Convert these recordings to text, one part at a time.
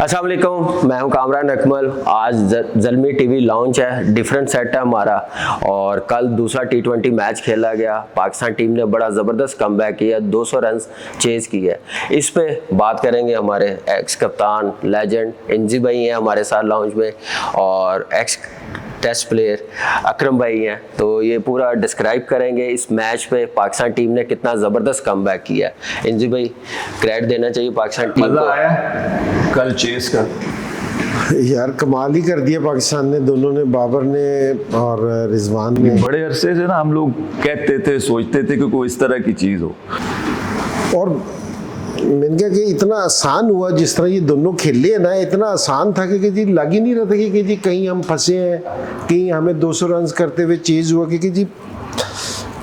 अस्सलाम वालेकुम, मैं हूं कामरान अकमल। आज ज़ल्मी टीवी लॉन्च है, डिफरेंट सेट है हमारा। और कल दूसरा T20 मैच खेला गया। पाकिस्तान टीम ने बड़ा ज़बरदस्त कमबैक किया, 200 रन चेज़ की है। इस पे बात करेंगे, हमारे एक्स कप्तान लेजेंड इंजी भाई हैं हमारे साथ लॉन्च में, और एक्स टेस्ट प्लेयर अकरम भाई हैं। तो ये पूरा डिस्क्राइब करेंगे इस मैच पे पाकिस्तान टीम ने कितना ज़बरदस्त कमबैक किया है। इंजी भाई, क्रेडिट देना चाहिए पाकिस्तान टीम को। मजा आया कल चेस का यार, कमाल ही कर दिया पाकिस्तान ने, दोनों ने, बाबर ने और रिजवान ने। बड़े अरसे से ना हम लोग कहते थे, सोचते थे कि कोई इस तरह की चीज़ हो, और मैंने कहा कि इतना आसान हुआ जिस तरह ये दोनों खेले हैं ना, इतना आसान था कि जी लग ही नहीं रहा था कि जी कहीं हम फंसे हैं, कहीं हमें 200 रन करते हुए चेज हुआ, कि जी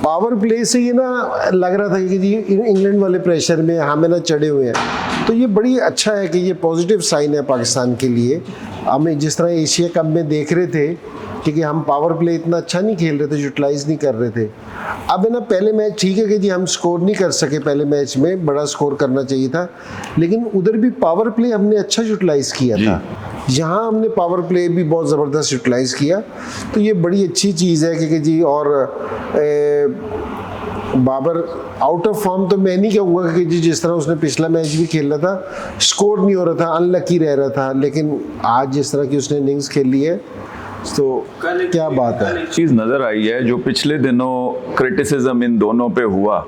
पावर प्ले से ये ना लग रहा था कि जी इंग्लैंड वाले प्रेशर में हमें ना चढ़े हुए हैं। तो ये बड़ी अच्छा है कि ये पॉजिटिव साइन है पाकिस्तान के लिए। हमें जिस तरह एशिया कप में देख रहे थे कि हम पावर प्ले इतना अच्छा नहीं खेल रहे थे, यूटिलाइज नहीं कर रहे थे। अब है ना, पहले मैच ठीक है कि जी हम स्कोर नहीं कर सके, पहले मैच में बड़ा स्कोर करना चाहिए था, लेकिन उधर भी पावर प्ले हमने अच्छा यूटिलाइज किया था। यहाँ हमने पावर प्ले भी बहुत ज़बरदस्त यूटिलाइज किया, तो ये बड़ी अच्छी चीज़ है कि जी। और बाबर आउट ऑफ फॉर्म तो मैं नहीं कहूँगा कि जी जिस तरह उसने पिछला मैच भी खेला था, स्कोर नहीं हो रहा था, अनलकी रह रहा था, लेकिन आज जिस तरह की उसने इनिंग्स खेली है तो क्या बात है। चीज़ नज़र आई है जो पिछले दिनों क्रिटिसिज्म इन दोनों पे हुआ,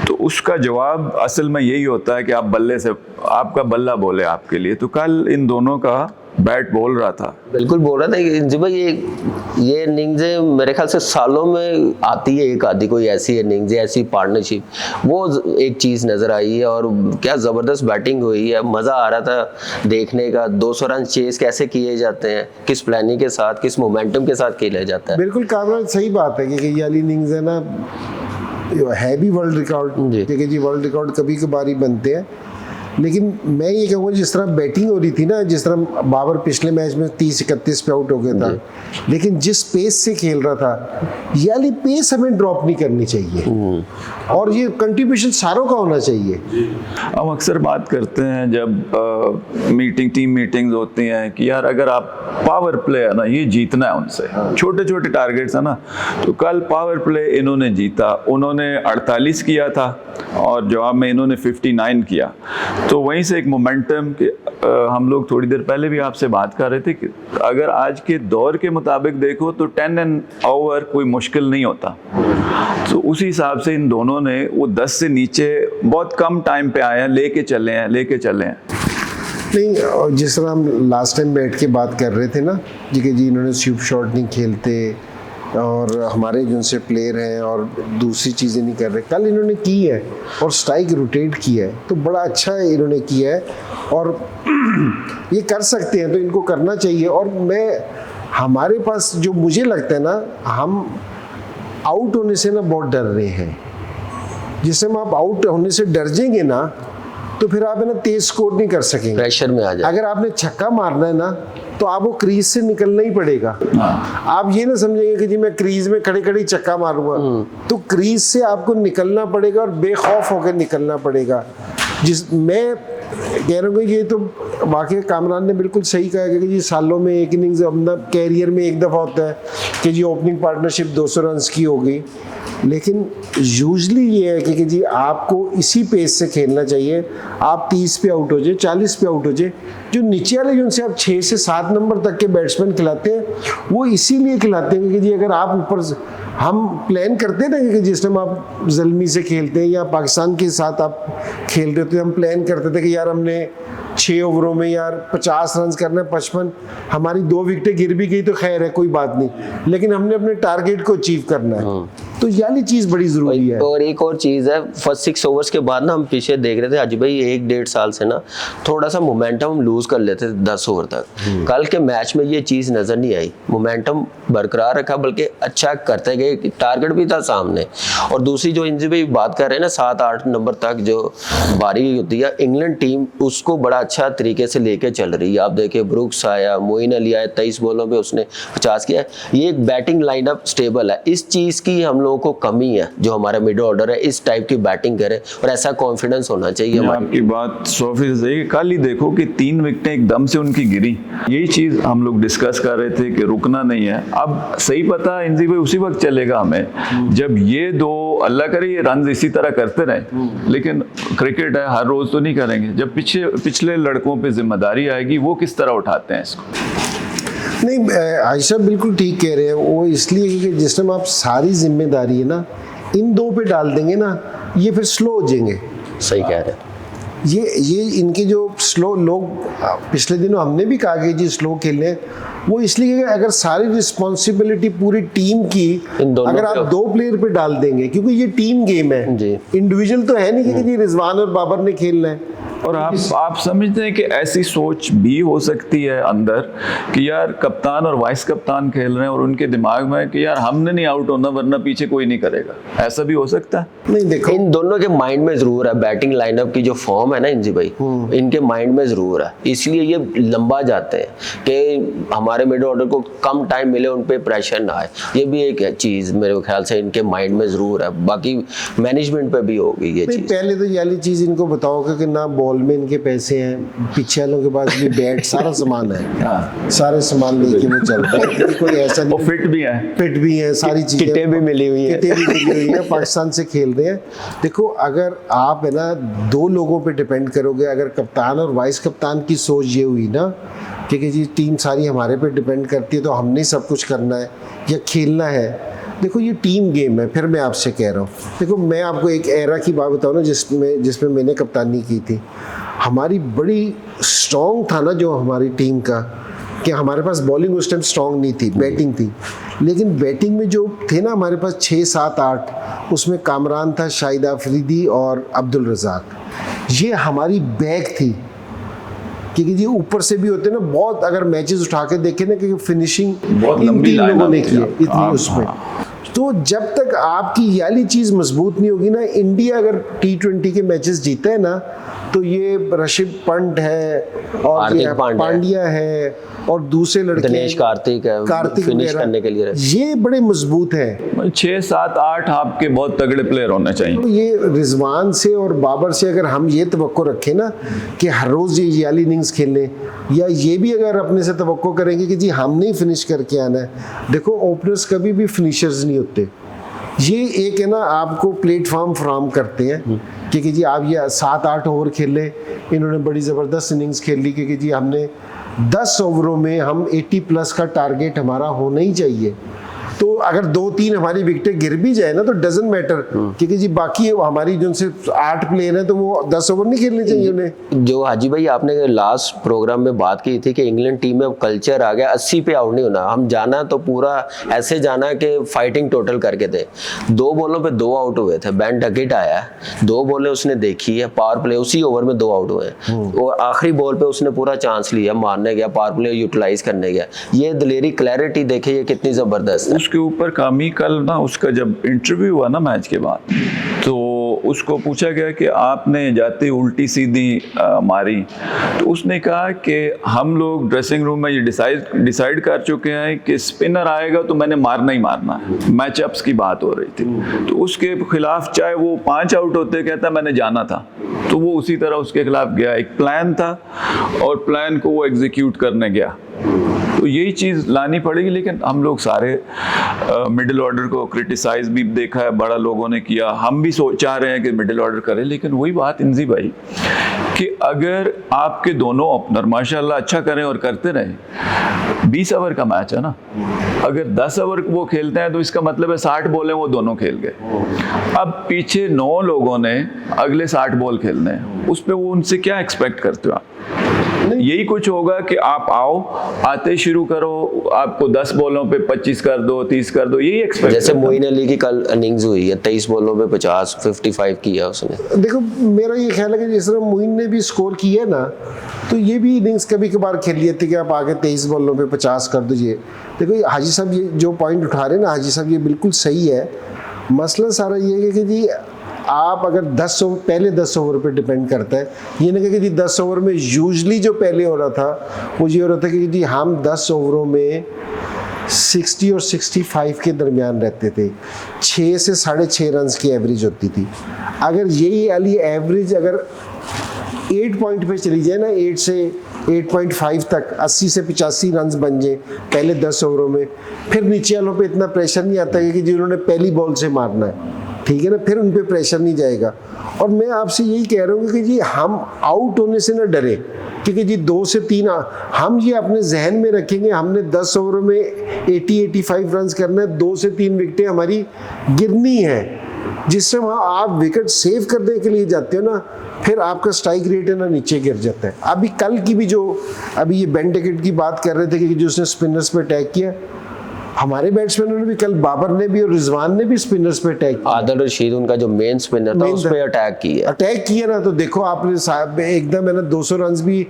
तो उसका जवाब असल में यही होता है कि आप बल्ले से, आपका बल्ला बोले आपके लिए। तो कल इन दोनों का बैट बोल रहा था, बिल्कुल बोल रहा था इंजी भाई। ये इनिंग्स मेरे ख्याल से सालों में आती है एक आधी कोई ऐसी इनिंग्स, ऐसी पार्टनरशिप, वो एक चीज़ नज़र आई है। और क्या ज़बरदस्त बैटिंग हुई है, मज़ा आ रहा था देखने का। 200 रन चेस कैसे किए जाते हैं, किस प्लानिंग के साथ, किस मोमेंटम के साथ खेला जाता है। बिल्कुल कामरान, सही बात है कि ये वाली इनिंग्स है ना, है भी वर्ल्ड रिकॉर्ड, क्योंकि जी वर्ल्ड रिकॉर्ड कभी कभार ही बनते हैं। लेकिन मैं ये कहूँगा जिस तरह बैटिंग हो रही थी ना, जिस तरह बाबर पिछले मैच में 30-31 पे आउट हो गया था, लेकिन जिस पेस से खेल रहा था, ये वाली पेस हमें ड्रॉप नहीं करनी चाहिए, और ये कंट्रीब्यूशन सारों का होना चाहिए। हम अक्सर बात करते हैं जब टीम मीटिंग्स होती हैं कि यार अगर आप पावर प्ले है ना, ये जीतना है उनसे, छोटे छोटे टारगेट्स है ना। तो कल पावर प्ले इन्होंने जीता, उन्होंने 48 किया था और जवाब में इन्होंने 59 किया। तो वहीं से एक मोमेंटम के हम लोग थोड़ी देर पहले भी आपसे बात कर रहे थे कि अगर आज के दौर के मुताबिक देखो तो 10 एंड ओवर कोई मुश्किल नहीं होता। तो उसी हिसाब से इन दोनों ने वो 10 से नीचे बहुत कम टाइम पे आए हैं, लेके चले हैं। नहीं, जिस तरह हम लास्ट टाइम बैठ के बात कर रहे थे ना जी कि जी इन्होंने स्वीप शॉट नहीं खेलते, और हमारे जो उनसे प्लेयर हैं और दूसरी चीज़ें नहीं कर रहे, कल इन्होंने की है और स्ट्राइक रोटेट किया है, तो बड़ा अच्छा है इन्होंने किया है। और ये कर सकते हैं तो इनको करना चाहिए। और हमारे पास जो मुझे लगता है ना, हम आउट होने से ना बहुत डर रहे हैं। जिस टाइम आप आउट होने से डर जाएंगे ना, तो फिर आप है ना तेज स्कोर नहीं कर सकेंगे, प्रेशर में आ जाए। अगर आपने छक्का मारना है ना, तो आपको क्रीज से निकलना ही पड़ेगा। आप ये ना समझेंगे कि जी मैं क्रीज में खड़े खड़े छक्का मारूंगा, तो क्रीज से आपको निकलना पड़ेगा और बेखौफ होकर निकलना पड़ेगा। मैं कह रहा हूँ कि ये तो वाकई कामरान ने बिल्कुल सही कहा कि जी सालों में एक इनिंग्स, अपना कैरियर में एक दफ़ा होता है कि जी ओपनिंग पार्टनरशिप 200 रन की हो गई। लेकिन यूजली ये है कि जी आपको इसी पेस से खेलना चाहिए। आप 30 पे आउट हो जाए, 40 पे आउट हो जाए, जो नीचे वाले जिनसे आप 6 से 7 नंबर तक के बैट्समैन खिलाते हैं, वो इसीलिए खिलाते हैं कि जी अगर आप ऊपर, हम प्लान करते थे कि जिस टाइम आप ज़ल्मी से खेलते हैं या पाकिस्तान के साथ आप खेल रहे थे, हम प्लान करते थे कि यार हमने 6 ओवरों में यार 50 रन करना है, 55, हमारी 2 विकेटें गिर भी गई तो खैर है, कोई बात नहीं, लेकिन हमने अपने टारगेट को अचीव करना है। तो ये चीज़ बड़ी ज़रूरी है। और एक और चीज़ है, फर्स्ट 6 ओवर्स के बाद ना हम पीछे देख रहे थे अजी भाई, 1-1.5 साल से ना थोड़ा सा मोमेंटम हम लूज कर लेते थे 10 ओवर तक। कल के मैच में ये चीज़ नज़र नहीं आई, मोमेंटम बरकरार रखा, बल्कि अच्छा करते गए, टारगेट भी था सामने। और दूसरी जो इंजी भाई बात कर रहे हैं ना, 7-8 नंबर तक जो बारी होती है, इंग्लैंड टीम उसको बड़ा अच्छा तरीके से लेके चल रही है। आप देखिए ब्रुक्स आया, मोइन अली आया, 23 बॉलों पे उसने 50 किया। ये एक बैटिंग लाइनअप स्टेबल है, इस चीज़ की हम लोग लोगों को कमी है, जो हमारा मिड ऑर्डर है इस टाइप की बैटिंग करे और ऐसा कॉन्फिडेंस होना चाहिए हमारी। आपकी बात 100% सही है। कल ही देखो कि 3 विकेटें एकदम से उनकी गिरी, यही चीज हम लोग डिस्कस कर रहे थे कि रुकना नहीं है। अब सही पता इंजी भाई उसी वक्त चलेगा हमें जब ये दो, अल्लाह करे ये रन इसी तरह करते रहे, लेकिन क्रिकेट है, हर रोज तो नहीं करेंगे। जब पिछले लड़कों पे जिम्मेदारी आएगी वो किस तरह उठाते हैं इसको। नहीं, आयशा बिल्कुल ठीक कह रहे हैं। वो इसलिए कि जिस टाइम आप सारी जिम्मेदारी है ना इन दो पे डाल देंगे ना, ये फिर स्लो हो जाएंगे। सही कह रहे हैं। ये इनके जो स्लो लोग, पिछले दिनों हमने भी कहा कि जी स्लो खेलने, वो इसलिए कि अगर सारी रिस्पॉन्सिबिलिटी पूरी टीम की इन दोनों अगर आप 2 प्लेयर पे डाल देंगे, क्योंकि ये टीम गेम है, जी। इंडिविजुअल तो है नहीं कि जी रिजवान और बाबर ने खेलना है। और आप समझते हैं कि ऐसी सोच भी हो सकती है अंदर कि यार कप्तान और वाइस कप्तान खेल रहे हैं और उनके दिमाग में कि यार हमने नहीं आउट होना वरना पीछे कोई नहीं करेगा, ऐसा भी हो सकता है। नहीं देखो, इन दोनों के माइंड में जरूर है, बैटिंग लाइनअप की जो फॉर्म है ना इंजी भाई, इनके माइंड में जरूर है, इसलिए ये लंबा जाते हैं कि हमारे मिड ऑर्डर को कम टाइम मिले, उन पे प्रेशर ना आए। ये भी एक चीज मेरे ख्याल से इनके माइंड में जरूर है, बाकी मैनेजमेंट पे भी होगी ये नहीं चीज। पहले तो ये वाली चीज इनको बताओगे कि ना बॉल में इनके पैसे हैं, पीछे वालों के पास भी बैट सारा सामान है, सारे सामान लेके वो चलते हैं, कोई ऐसा वो नहीं, फिट भी है, फिट भी है, सारी चीजें किटें भी मिली हुई है, किटें भी मिली हुई है, पाकिस्तान से खेल रहे हैं। देखो अगर आप है ना 2 लोगों पे डिपेंड करोगे, अगर कप्तान और वाइस कप्तान की सोच ये हुई ना कि जी टीम सारी हमारे पे डिपेंड करती है तो हमने सब कुछ करना है या खेलना है, देखो ये टीम गेम है। फिर मैं आपसे कह रहा हूँ, देखो मैं आपको एक एरा की बात बताऊँ ना जिसमें मैंने कप्तानी की थी, हमारी बड़ी स्ट्रॉन्ग था ना जो हमारी टीम का, कि हमारे पास बॉलिंग उस टाइम स्ट्रॉन्ग नहीं थी, बैटिंग थी, लेकिन बैटिंग में जो थे ना हमारे पास 6, 7, 8, उसमें कामरान था, शाहिद आफरीदी और अब्दुल रज़ाक, ये हमारी बैक थी। क्योंकि जी ऊपर से भी होते ना बहुत, अगर मैचेस उठा के देखें ना कि फिनिशिंग बहुत इन लंबी 3 लाइन लोगों ने आती की है। है इतनी उसमें। तो जब तक आपकी ये वाली चीज़ मजबूत नहीं होगी ना, इंडिया अगर T20 के मैचेस जीता है ना, तो ये ऋषभ पंत है और हार्दिक ये पांड्या पांड्या है और दूसरे लड़के दिनेश कार्तिक है, फिनिश वगैरह, करने के लिए ये बड़े मजबूत हैं। 6, 7, 8 आपके बहुत तगड़े प्लेयर होने चाहिए। तो ये रिजवान से और बाबर से अगर हम ये तवक्को रखें ना कि हर रोज़ ये वाली इनिंग्स खेलें, या ये भी अगर अपने से तवक्को करेंगे कि जी हमने ही फिनिश करके आना है, देखो ओपनर्स कभी भी फिनिशर्स नहीं होते, ये एक है ना आपको प्लेटफॉर्म फ्राहम करते हैं कि जी आप ये 7-8 ओवर खेले, इन्होंने बड़ी ज़बरदस्त इनिंग्स खेल ली कि जी हमने 10 ओवरों में हम 80+ का टारगेट हमारा होना ही चाहिए। तो अगर 2-3 हमारी विकेटें गिर भी जाए ना तो डजंट मैटर, क्योंकि जी बाकी हमारी जो सिर्फ 8 प्लेयर हैं तो वो 10 ओवर नहीं खेलने चाहिए उन्हें। जो हाजी भाई आपने लास्ट प्रोग्राम में बात की थी कि इंग्लैंड टीम में कल्चर आ गया 80 पे आउट नहीं होना, हम जाना तो पूरा ऐसे जाना कि फाइटिंग टोटल करके थे। 2 बॉलों पे 2 आउट हुए थे, बेन डकेट आया, 2 बॉलें उसने देखी है, पावर प्ले उसी ओवर में 2 आउट हुए हैं और आखिरी बॉल पे उसने पूरा चांस लिया, मारने गया, पावर प्ले यूटिलाइज करने गया। ये दिलेरी, क्लैरिटी देखे ये कितनी जबरदस्त है। उसके ऊपर कामी कल ना उसका जब इंटरव्यू हुआ ना मैच के बाद, तो उसको पूछा गया कि आपने जाते उल्टी सीधी मारी, तो उसने कहा कि हम लोग ड्रेसिंग रूम में ये डिसाइड कर चुके हैं कि स्पिनर आएगा तो मैंने मारना ही मारना है। मैचअप्स की बात हो रही थी, तो उसके खिलाफ चाहे वो 5 आउट होते, कहता मैंने जाना था, तो वो उसी तरह उसके खिलाफ गया। एक प्लान था और प्लान को वो एग्जीक्यूट करने गया। तो यही चीज़ लानी पड़ेगी। लेकिन हम लोग सारे मिडिल ऑर्डर को क्रिटिसाइज भी देखा है, बड़ा लोगों ने किया, हम भी चाह रहे हैं कि मिडिल ऑर्डर करें, लेकिन वही बात इंजी भाई कि अगर आपके दोनों ओपनर माशाल्लाह अच्छा करें और करते रहें, 20 ओवर का मैच है ना, अगर 10 ओवर वो खेलते हैं तो इसका मतलब है 60 बॉलें वो दोनों खेल गए। अब पीछे 9 लोगों ने अगले 60 बॉल खेलने हैं, उस पर वो उनसे क्या एक्सपेक्ट करते हो आप? यही कुछ होगा कि आप आओ, आते शुरू करो, आपको 10 बॉलों पे 25 कर दो, 30 कर दो, यही एक्सपेक्ट। जैसे मोइन अली की कल इनिंग्स हुई है, 23 बॉलों पे 50, 55 किया उसने। देखो मेरा ये ख्याल है कि जिस तरह मोइन ने भी स्कोर किया है ना, तो ये भी इनिंग्स कभी कभार खेल लिए थे कि आप आगे 23 बॉलों पे 50 कर दीजिए। देखो हाजी साहब ये जो पॉइंट उठा रहे हैं ना हाजी साहब, ये बिल्कुल सही है। मसला सारा ये है कि जी आप अगर 10 ओवर, पहले 10 ओवर पे डिपेंड करता है, ये नहीं कि जी 10 ओवर में यूजली जो पहले हो रहा था वो ये हो रहा था कि जी हम 10 ओवरों में 60 और 65 के दरमियान रहते थे, 6 से 6.5 रन की एवरेज होती थी। अगर यही वाली एवरेज अगर 8 पॉइंट पे चली जाए ना, 8 से 8.5 तक 80 से 85 रन बन जाए पहले 10 ओवरों में, फिर नीचे वालों पे इतना प्रेशर नहीं आता कि जिन्होंने पहली बॉल से मारना है, ठीक है ना, फिर उन पे प्रेशर नहीं जाएगा। और मैं आपसे यही कह रहा हूँ कि जी हम आउट होने से ना डरे, क्योंकि जी 2 से 3 हम ये अपने जहन में रखेंगे, हमने 10 ओवरों में 80-85 रन करना है, 2 से 3 विकेटें हमारी गिरनी है। जिस समय आप विकेट सेव करने के लिए जाते हो ना, फिर आपका स्ट्राइक रेट है ना नीचे गिर जाता है। अभी कल की भी जो अभी ये बेन टिकट की बात कर रहे थे कि जो उसने स्पिनर्स पे अटैक किया, हमारे बैट्समैनों ने भी कल, बाबर ने भी और रिजवान ने भी स्पिनर्स पे अटैक किया। आदिल रशीद उनका जो मेन स्पिनर था उस पे अटैक किया ना, तो देखो आपने साहब एकदम है ना 200 रन भी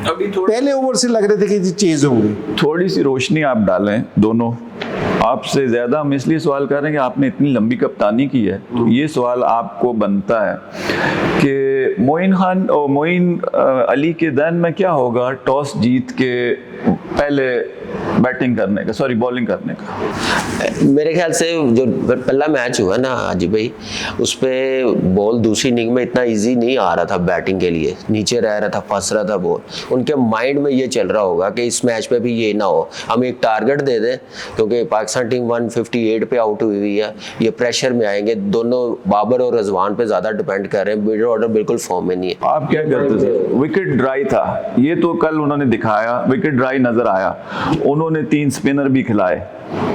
अभी पहले ओवर से लग रहे थे कि चेज होंगे। थोड़ी सी रोशनी आप डालें दोनों। आपसे ज़्यादा हम इसलिए सवाल कर रहे हैं कि आपने इतनी लंबी कप्तानी की है, तो ये सवाल आपको बनता है कि मोइन अली के दैन में क्या होगा टॉस जीत के पहले बॉलिंग करने का। मेरे ख्याल से जो पहला मैच हुआ ना हाजी भाई, उस पे बॉल दूसरी इनिंग में इतना इजी नहीं आ रहा था बैटिंग के लिए, नीचे रह रहा था, फंस रहा था बॉल। उनके माइंड में ये चल रहा होगा कि इस मैच पे भी ये ना हो, हम एक टारगेट दे दें, क्योंकि पाकिस्तान टीम 158 पे आउट हुई है, ये प्रेशर में आएंगे। दोनों बाबर और रिजवान पे ज्यादा डिपेंड कर रहे हैं, मिडिल ऑर्डर बिल्कुल फॉर्म में नहीं है। आप क्या करते थे? विकेट ड्राई था, ये तो कल उन्होंने दिखाया, विकेट ड्राई नजर आया। उन्होंने 3 स्पिनर भी खिलाए,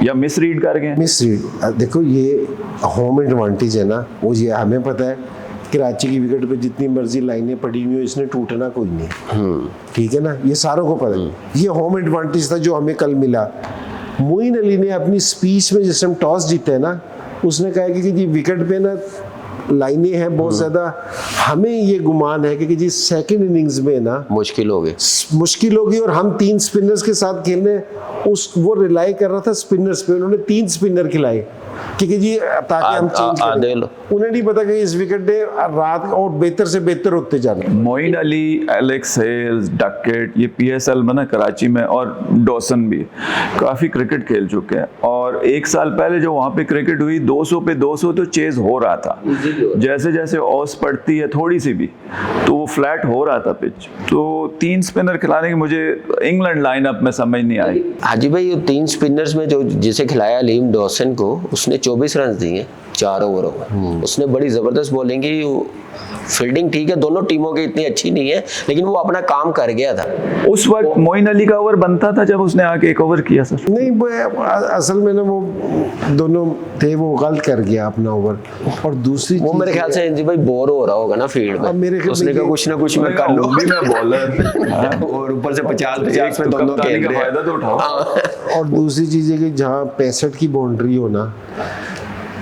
या मिस रीड कर गए? मिस रीड, देखो ये होम एडवांटेज है ना, वो ये हमें पता है कराची की विकेट पे जितनी मर्जी लाइनें पड़ी हुई हो, इसने टूटना कोई नहीं, ठीक है ना, ये सारों को पता है। ये होम एडवांटेज था जो हमें कल मिला। मोइन अली ने अपनी स्पीच में जिस टाइम टॉस जीते है ना, उसने कहा कि जी विकेट पे ना लाइनें हैं बहुत ज्यादा, हमें ये गुमान है कि जी सेकंड इनिंग्स में ना मुश्किल होगी और हम 3 स्पिनर्स के साथ खेलने, वो रिलाई कर रहा था स्पिनर्स पे। उन्होंने 3 स्पिनर खिलाए क्योंकि जी ताकि हम चेंज करें। उन्हें नहीं पता कि इस विकेट डे रात और बेहतर से बेहतर होते जा रहे हैं। Moeen Ali, Alex Hales, Duckett, ये पीएसएल में ना कराची में, और डॉसन भी काफ़ी क्रिकेट खेल चुके हैं। और 1 साल पहले जो वहाँ पे क्रिकेट हुई, 200 पे 200 तो चेज हो रहा था। जैसे जैसे ऑस पड़ती है थोड़ी सी भी, तो वो फ्लैट हो रहा था पिच। तो 3 स्पिनर खिलाने की मुझे इंग्लैंड लाइनअप में समझ नहीं आई। हाजी भाई, ये 3 स्पिनर्स में जो जिसे खिलाया लीम डॉसन को, उसने 24 रन दिए 4 ओवरों में। उसने बड़ी जबरदस्त बॉलिंग की, फील्डिंग ठीक है, दोनों टीमों की इतनी अच्छी नहीं है, लेकिन वो अपना काम कर गया था। उस वक्त मोइन अली का ओवर बनता था जब उसने आके 1 ओवर किया सर? नहीं, असल में ना वो दोनों थे, वो गलत कर गया अपना ओवर। और दूसरी वो मेरे ख्याल से जी भाई बोर हो रहा होगा ना फील्ड में, उसने कहा कुछ ना कुछ मैं कर लूं, मैं बॉलर और ऊपर से 50-50 पे दोनों खेल रहे हैं, फायदा तो उठाओ। और दूसरी चीज है कि जहाँ 65 की बाउंड्री हो ना,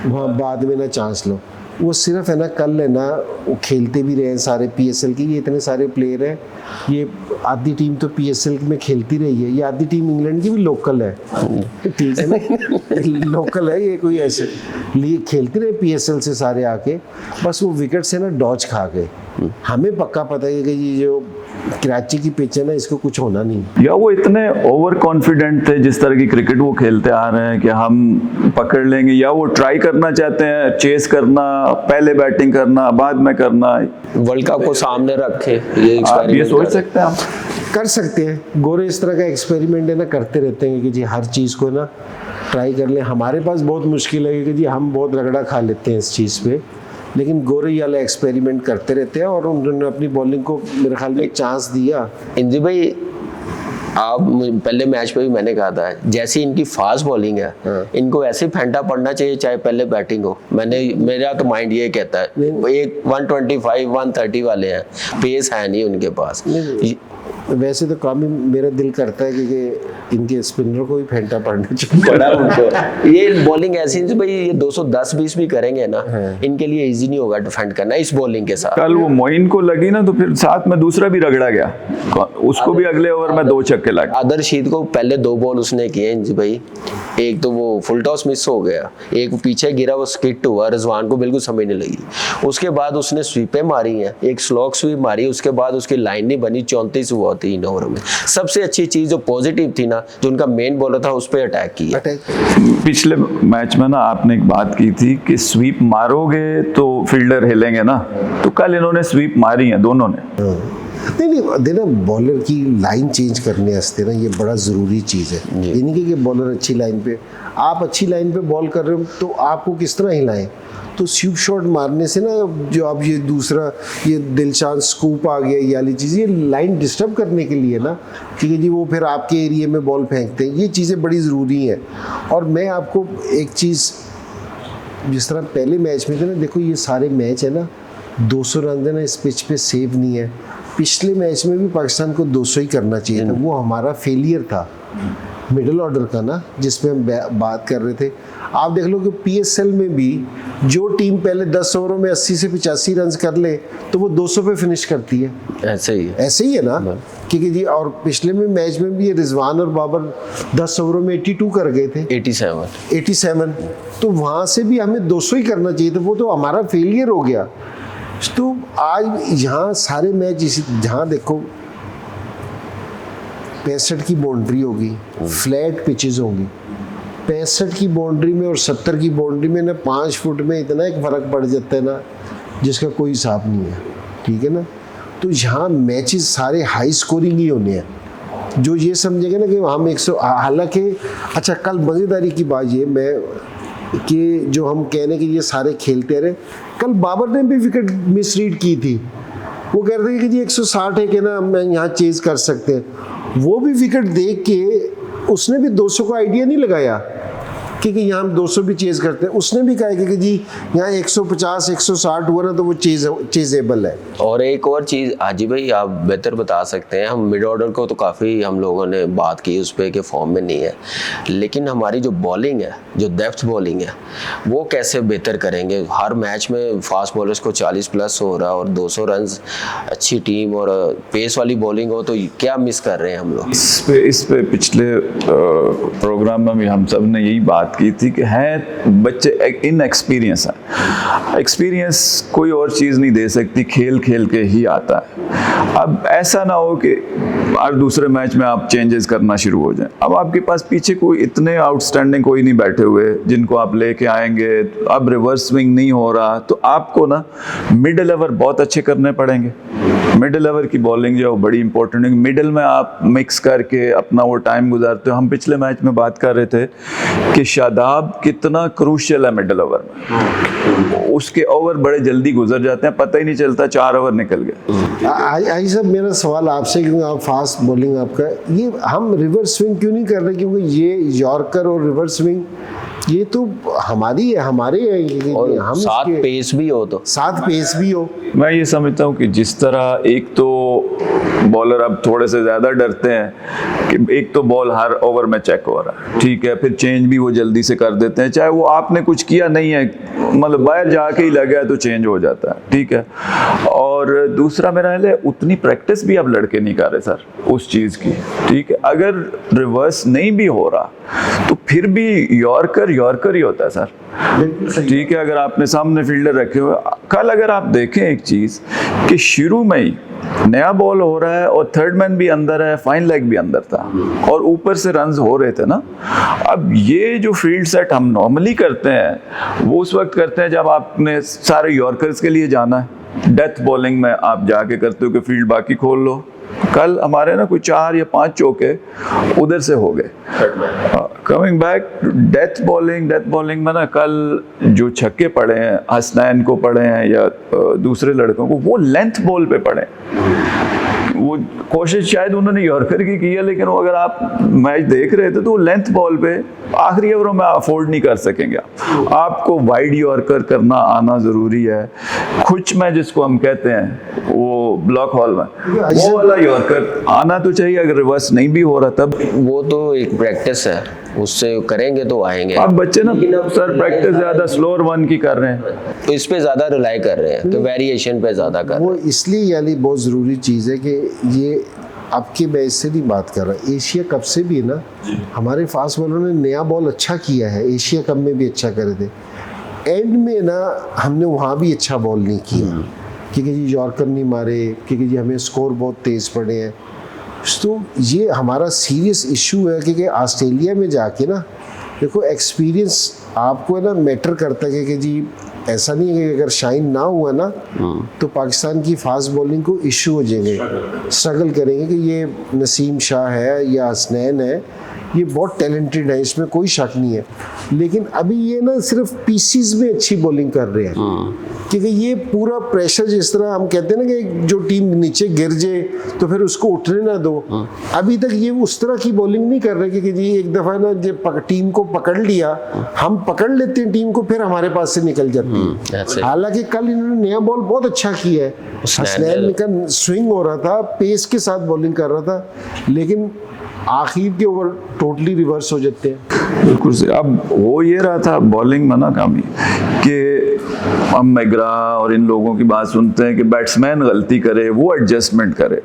वहाँ बाद में ना चांस लो। वो सिर्फ है ना कल है ना, वो खेलते भी रहे हैं सारे पीएसएल की, ये इतने सारे प्लेयर हैं, ये आधी टीम तो पीएसएल में खेलती रही है, ये आधी टीम इंग्लैंड की भी लोकल है, ठीक है ना, लोकल है, ये कोई ऐसे लिए खेलते रहे पीएसएल से सारे आके, बस वो विकेट से ना डॉज खा गए। हमें पक्का पता है कि ये जो कराची की पिच है ना, इसको कुछ होना नहीं। या वो इतने ओवर कॉन्फिडेंट थे जिस तरह की क्रिकेट वो खेलते आ रहे हैं कि हम पकड़ लेंगे, या वो ट्राई करना चाहते हैं, चेस करना, पहले बैटिंग करना, बाद में करना, वर्ल्ड कप को सामने रखे, ये सोच सकते हैं? आप कर सकते हैं। गोरे इस तरह का एक्सपेरिमेंट है ना करते रहते हैं कि जी हर चीज़ को ना ट्राई कर लें। हमारे पास बहुत मुश्किल है कि जी हम बहुत रगड़ा खा लेते हैं इस चीज़ पे, लेकिन गोरे वाला एक्सपेरिमेंट करते रहते हैं, और उन्होंने अपनी बॉलिंग को मेरे ख्याल में एक चांस दिया। इंजी भाई, आप पहले मैच पे भी मैंने कहा था, जैसी इनकी फास्ट बॉलिंग है, इनको ऐसे फेंटा पड़ना चाहिए चाहे पहले बैटिंग हो। मेरा तो माइंड ये कहता है, एक 125 130 वाले हैं, पेस है नहीं उनके पास। वैसे तो काम ही मेरा दिल करता है कि इनके स्पिनर को भी फेंटा पड़ना चाहिए उनको। ये बॉलिंग ऐसी है भाई, ये 210-20 भी करेंगे ना, इनके लिए इजी नहीं होगा डिफेंड करना इस बॉलिंग के साथ। कल वो मोइन को लगी ना, तो फिर साथ में दूसरा भी रगड़ा गया, उसको भी अगले ओवर में 2 छक्के लगे। आदर रशीद को पहले 2 बॉल उसने किए जी भाई, एक तो वो फुल टॉस मिस हो गया, एक पीछे गिरा वो स्किट हुआ, रिजवान को बिल्कुल समझ नहीं लगी। उसके बाद उसने स्वीपें मारी हैं, एक स्लॉक स्वीप मारी, उसके बाद उसकी लाइन नहीं बनी, 34 हुआ 3 ओवर में। सबसे अच्छी चीज जो पॉजिटिव थी ना ना, जो उनका मेन बॉलर था उस पर अटैक किया। पिछले मैच में ना आपने एक बात की थी कि स्वीप मारोगे तो फील्डर हिलेंगे ना, तो कल इन्होंने स्वीप मारी है दोनों ने। नहीं देना, बॉलर की लाइन चेंज करने वास्ते ना ये बड़ा ज़रूरी चीज़ है। ये नहीं कि बॉलर अच्छी लाइन पे, आप अच्छी लाइन पे बॉल कर रहे हो तो आपको किस तरह हिलाएं। तो स्वीप शॉट मारने से ना, जो अब ये दूसरा ये दिलशान स्कूप आ गया, ये वाली चीज़, ये लाइन डिस्टर्ब करने के लिए ना, ठीक है जी, वो फिर आपके एरिया में बॉल फेंकते हैं। ये चीज़ें बड़ी ज़रूरी हैं। और मैं आपको एक चीज़, जिस तरह पहले मैच में थे ना, देखो ये सारे मैच है ना 200 रन देना इस पिच पे सेव नहीं है। पिछले मैच में भी पाकिस्तान को 200 ही करना चाहिए था, वो हमारा फेलियर था मिडिल ऑर्डर का ना, जिसमें हम बात कर रहे थे। आप देख लो कि PSL में भी जो टीम पहले 10 ओवरों में 80 से 85 रन कर ले तो वो 200 पे फिनिश करती है। ऐसे ही है ना, क्योंकि जी, और पिछले में मैच में भी ये रिजवान और बाबर 10 ओवरों में 82 कर गए थे, 87। तो वहाँ से भी हमें 200 ही करना चाहिए था, वो तो हमारा फेलियर हो गया। तो आज यहाँ सारे मैच जहाँ देखो 65 की बाउंड्री होगी, फ्लैट पिचेस होंगी, 65 की बाउंड्री में और 70 की बाउंड्री में ना 5 फुट में इतना एक फ़र्क पड़ जाता है ना, जिसका कोई हिसाब नहीं है, ठीक है ना। तो यहाँ मैचेस सारे हाई स्कोरिंग ही होने हैं। जो ये समझेंगे ना कि हम 100, हालांकि अच्छा कल मज़ेदारी की बात ये मैं कि जो हम कहने कि ये सारे खेलते रहे, कल बाबर ने भी विकेट मिसरीड की थी। वो कह रहे थे कि जी 160 है कि ना मैं यहाँ चेज कर सकते हैं। वो भी विकेट देख के उसने भी 200 का आइडिया नहीं लगाया कि यहाँ हम 200 भी चेज करते हैं। उसने भी कहा कि जी यहाँ 150 160 हुआ ना तो वो चेजेबल है। और एक और चीज़ हाजी भाई आप बेहतर बता सकते हैं, हम मिड ऑर्डर को तो काफ़ी हम लोगों ने बात की उस पर कि फॉर्म में नहीं है, लेकिन हमारी जो बॉलिंग है, जो डेप्थ बॉलिंग है, वो कैसे बेहतर करेंगे। हर मैच में फास्ट बॉलर्स को 40+ हो रहा है और 200 रन, अच्छी टीम और पेस वाली बॉलिंग हो, तो क्या मिस कर रहे हैं हम लोग। इस पे पिछले प्रोग्राम में भी हम सब ने यही बात की थी कि हैं बच्चे इन एक्सपीरियंस है, एक्सपीरियंस कोई और चीज़ नहीं दे सकती, खेल खेल के ही आता है। अब ऐसा ना हो कि अब दूसरे मैच में आप चेंजेस करना शुरू हो जाएं। अब आपके पास पीछे कोई इतने आउटस्टैंडिंग कोई नहीं बैठे हुए जिनको आप लेके आएंगे। अब रिवर्स स्विंग नहीं हो रहा तो आपको ना मिडल ओवर बहुत अच्छे करने पड़ेंगे। मिडिल ओवर की बॉलिंग जो है बड़ी इंपॉर्टेंट है। मिडिल में आप मिक्स करके अपना वो टाइम गुजारते हो। हम पिछले मैच में बात कर रहे थे कि शादाब कितना क्रूशियल है मिडिल ओवर में, उसके ओवर बड़े जल्दी गुजर जाते हैं, पता ही नहीं चलता 4 ओवर निकल गए। आई साहब मेरा सवाल आपसे, क्योंकि आप फास्ट बॉलिंग आपका, ये हम रिवर्स स्विंग क्यों नहीं कर रहे? क्योंकि ये यॉर्कर और रिवर्स स्विंग ये तो हमारी है, हमारे है, और हम साथ पेस भी हो तो साथ पेस भी हो। मैं ये समझता हूँ कि जिस तरह एक तो बॉलर अब थोड़े से ज़्यादा डरते हैं कि एक तो बॉल हर ओवर में चेक हो रहा है, ठीक है, फिर चेंज भी वो जल्दी से कर देते हैं, चाहे वो आपने कुछ किया नहीं है, मतलब बाहर जाके ही लगा है तो चेंज हो जाता है, ठीक है। और दूसरा मेरा है उतनी प्रैक्टिस भी अब लड़के नहीं कर रहे सर उस चीज़ की, ठीक है। अगर रिवर्स नहीं भी हो रहा तो फिर भी यॉर्कर ही होता है सर, ठीक है। अगर आपने सामने फील्डर रखे हुए, कल अगर आप देखें एक चीज़ कि शुरू में ही नया बॉल हो रहा है और थर्ड मैन भी अंदर है, फाइन लेग भी अंदर था और ऊपर से रन्स हो रहे थे ना। अब ये जो फील्ड सेट हम नॉर्मली करते हैं वो उस वक्त करते हैं जब आपने सारे यॉर्कर्स के लिए जाना है। डेथ बॉलिंग में आप जाके करते हो कि फील्ड बाकी खोल लो। कल हमारे ना कोई 4 या 5 चौके उधर से हो गए। कमिंग बैक डेथ बॉलिंग में ना कल जो छक्के पड़े हैं, हसनैन को पड़े हैं या दूसरे लड़कों को, वो लेंथ बॉल पे पड़े। वो कोशिश शायद उन्होंने यॉर्कर की है, लेकिन वो अगर आप मैच देख रहे थे तो वो लेंथ बॉल पे आखिरी ओवरों में अफोर्ड नहीं कर सकेंगे। आपको वाइड यॉर्कर करना आना ज़रूरी है। कुछ में जिसको हम कहते हैं वो ब्लॉक हॉल में वो वाला यॉर्कर आना तो चाहिए। अगर रिवर्स नहीं भी हो रहा तब वो तो एक प्रैक्टिस है, उससे करेंगे तो आएंगे। अब बच्चे ना सर प्रैक्टिस ज़्यादा स्लोअर वन की कर रहे हैं तो इस पे ज़्यादा रिलाई कर रहे हैं, तो वेरिएशन पे ज़्यादा कर रहे हैं। वो इसलिए यानी बहुत ज़रूरी चीज़ है कि ये आपके मैच से नहीं बात कर रहा, एशिया कप से भी ना हमारे फास्ट बॉलरों ने नया बॉल अच्छा किया है, एशिया कप में भी अच्छा करे थे। एंड में ना हमने वहाँ भी अच्छा बॉल नहीं किया क्योंकि जी यॉर्कर नहीं मारे, क्योंकि जी हमें स्कोर बहुत तेज़ पड़े हैं। तो ये हमारा सीरियस इशू है क्योंकि ऑस्ट्रेलिया में जाके ना देखो एक्सपीरियंस आपको है ना मैटर करता है कि जी ऐसा नहीं है कि अगर शाइन ना हुआ ना तो पाकिस्तान की फास्ट बॉलिंग को इशू हो जाएंगे, स्ट्रगल करेंगे कि ये नसीम शाह है या हसनैन है, ये बहुत टैलेंटेड है, इसमें कोई शक नहीं है। लेकिन अभी ये ना सिर्फ पीसीज में अच्छी बॉलिंग कर रहे हैं क्योंकि ये पूरा प्रेशर जिस तरह हम कहते हैं ना कि जो टीम नीचे गिर जाए तो फिर उसको उठने ना दो, अभी तक ये उस तरह की बॉलिंग नहीं कर रहे क्योंकि जी एक दफ़ा ना जब टीम को पकड़ लिया, हम पकड़ लेते हैं टीम को, फिर हमारे पास से निकल जाती है। हालांकि कल इन्होंने नया बॉल बहुत अच्छा किया है, हसनैन का स्विंग हो रहा था, पेस के साथ बॉलिंग कर रहा था, लेकिन आखिर के ओवर टोटली रिवर्स हो जाते हैं। बिल्कुल सही। अब हो ये रहा था बॉलिंग में ना कामी कि हम मैगरा और इन लोगों की बात सुनते हैं कि बैट्समैन गलती करे वो एडजस्टमेंट करे।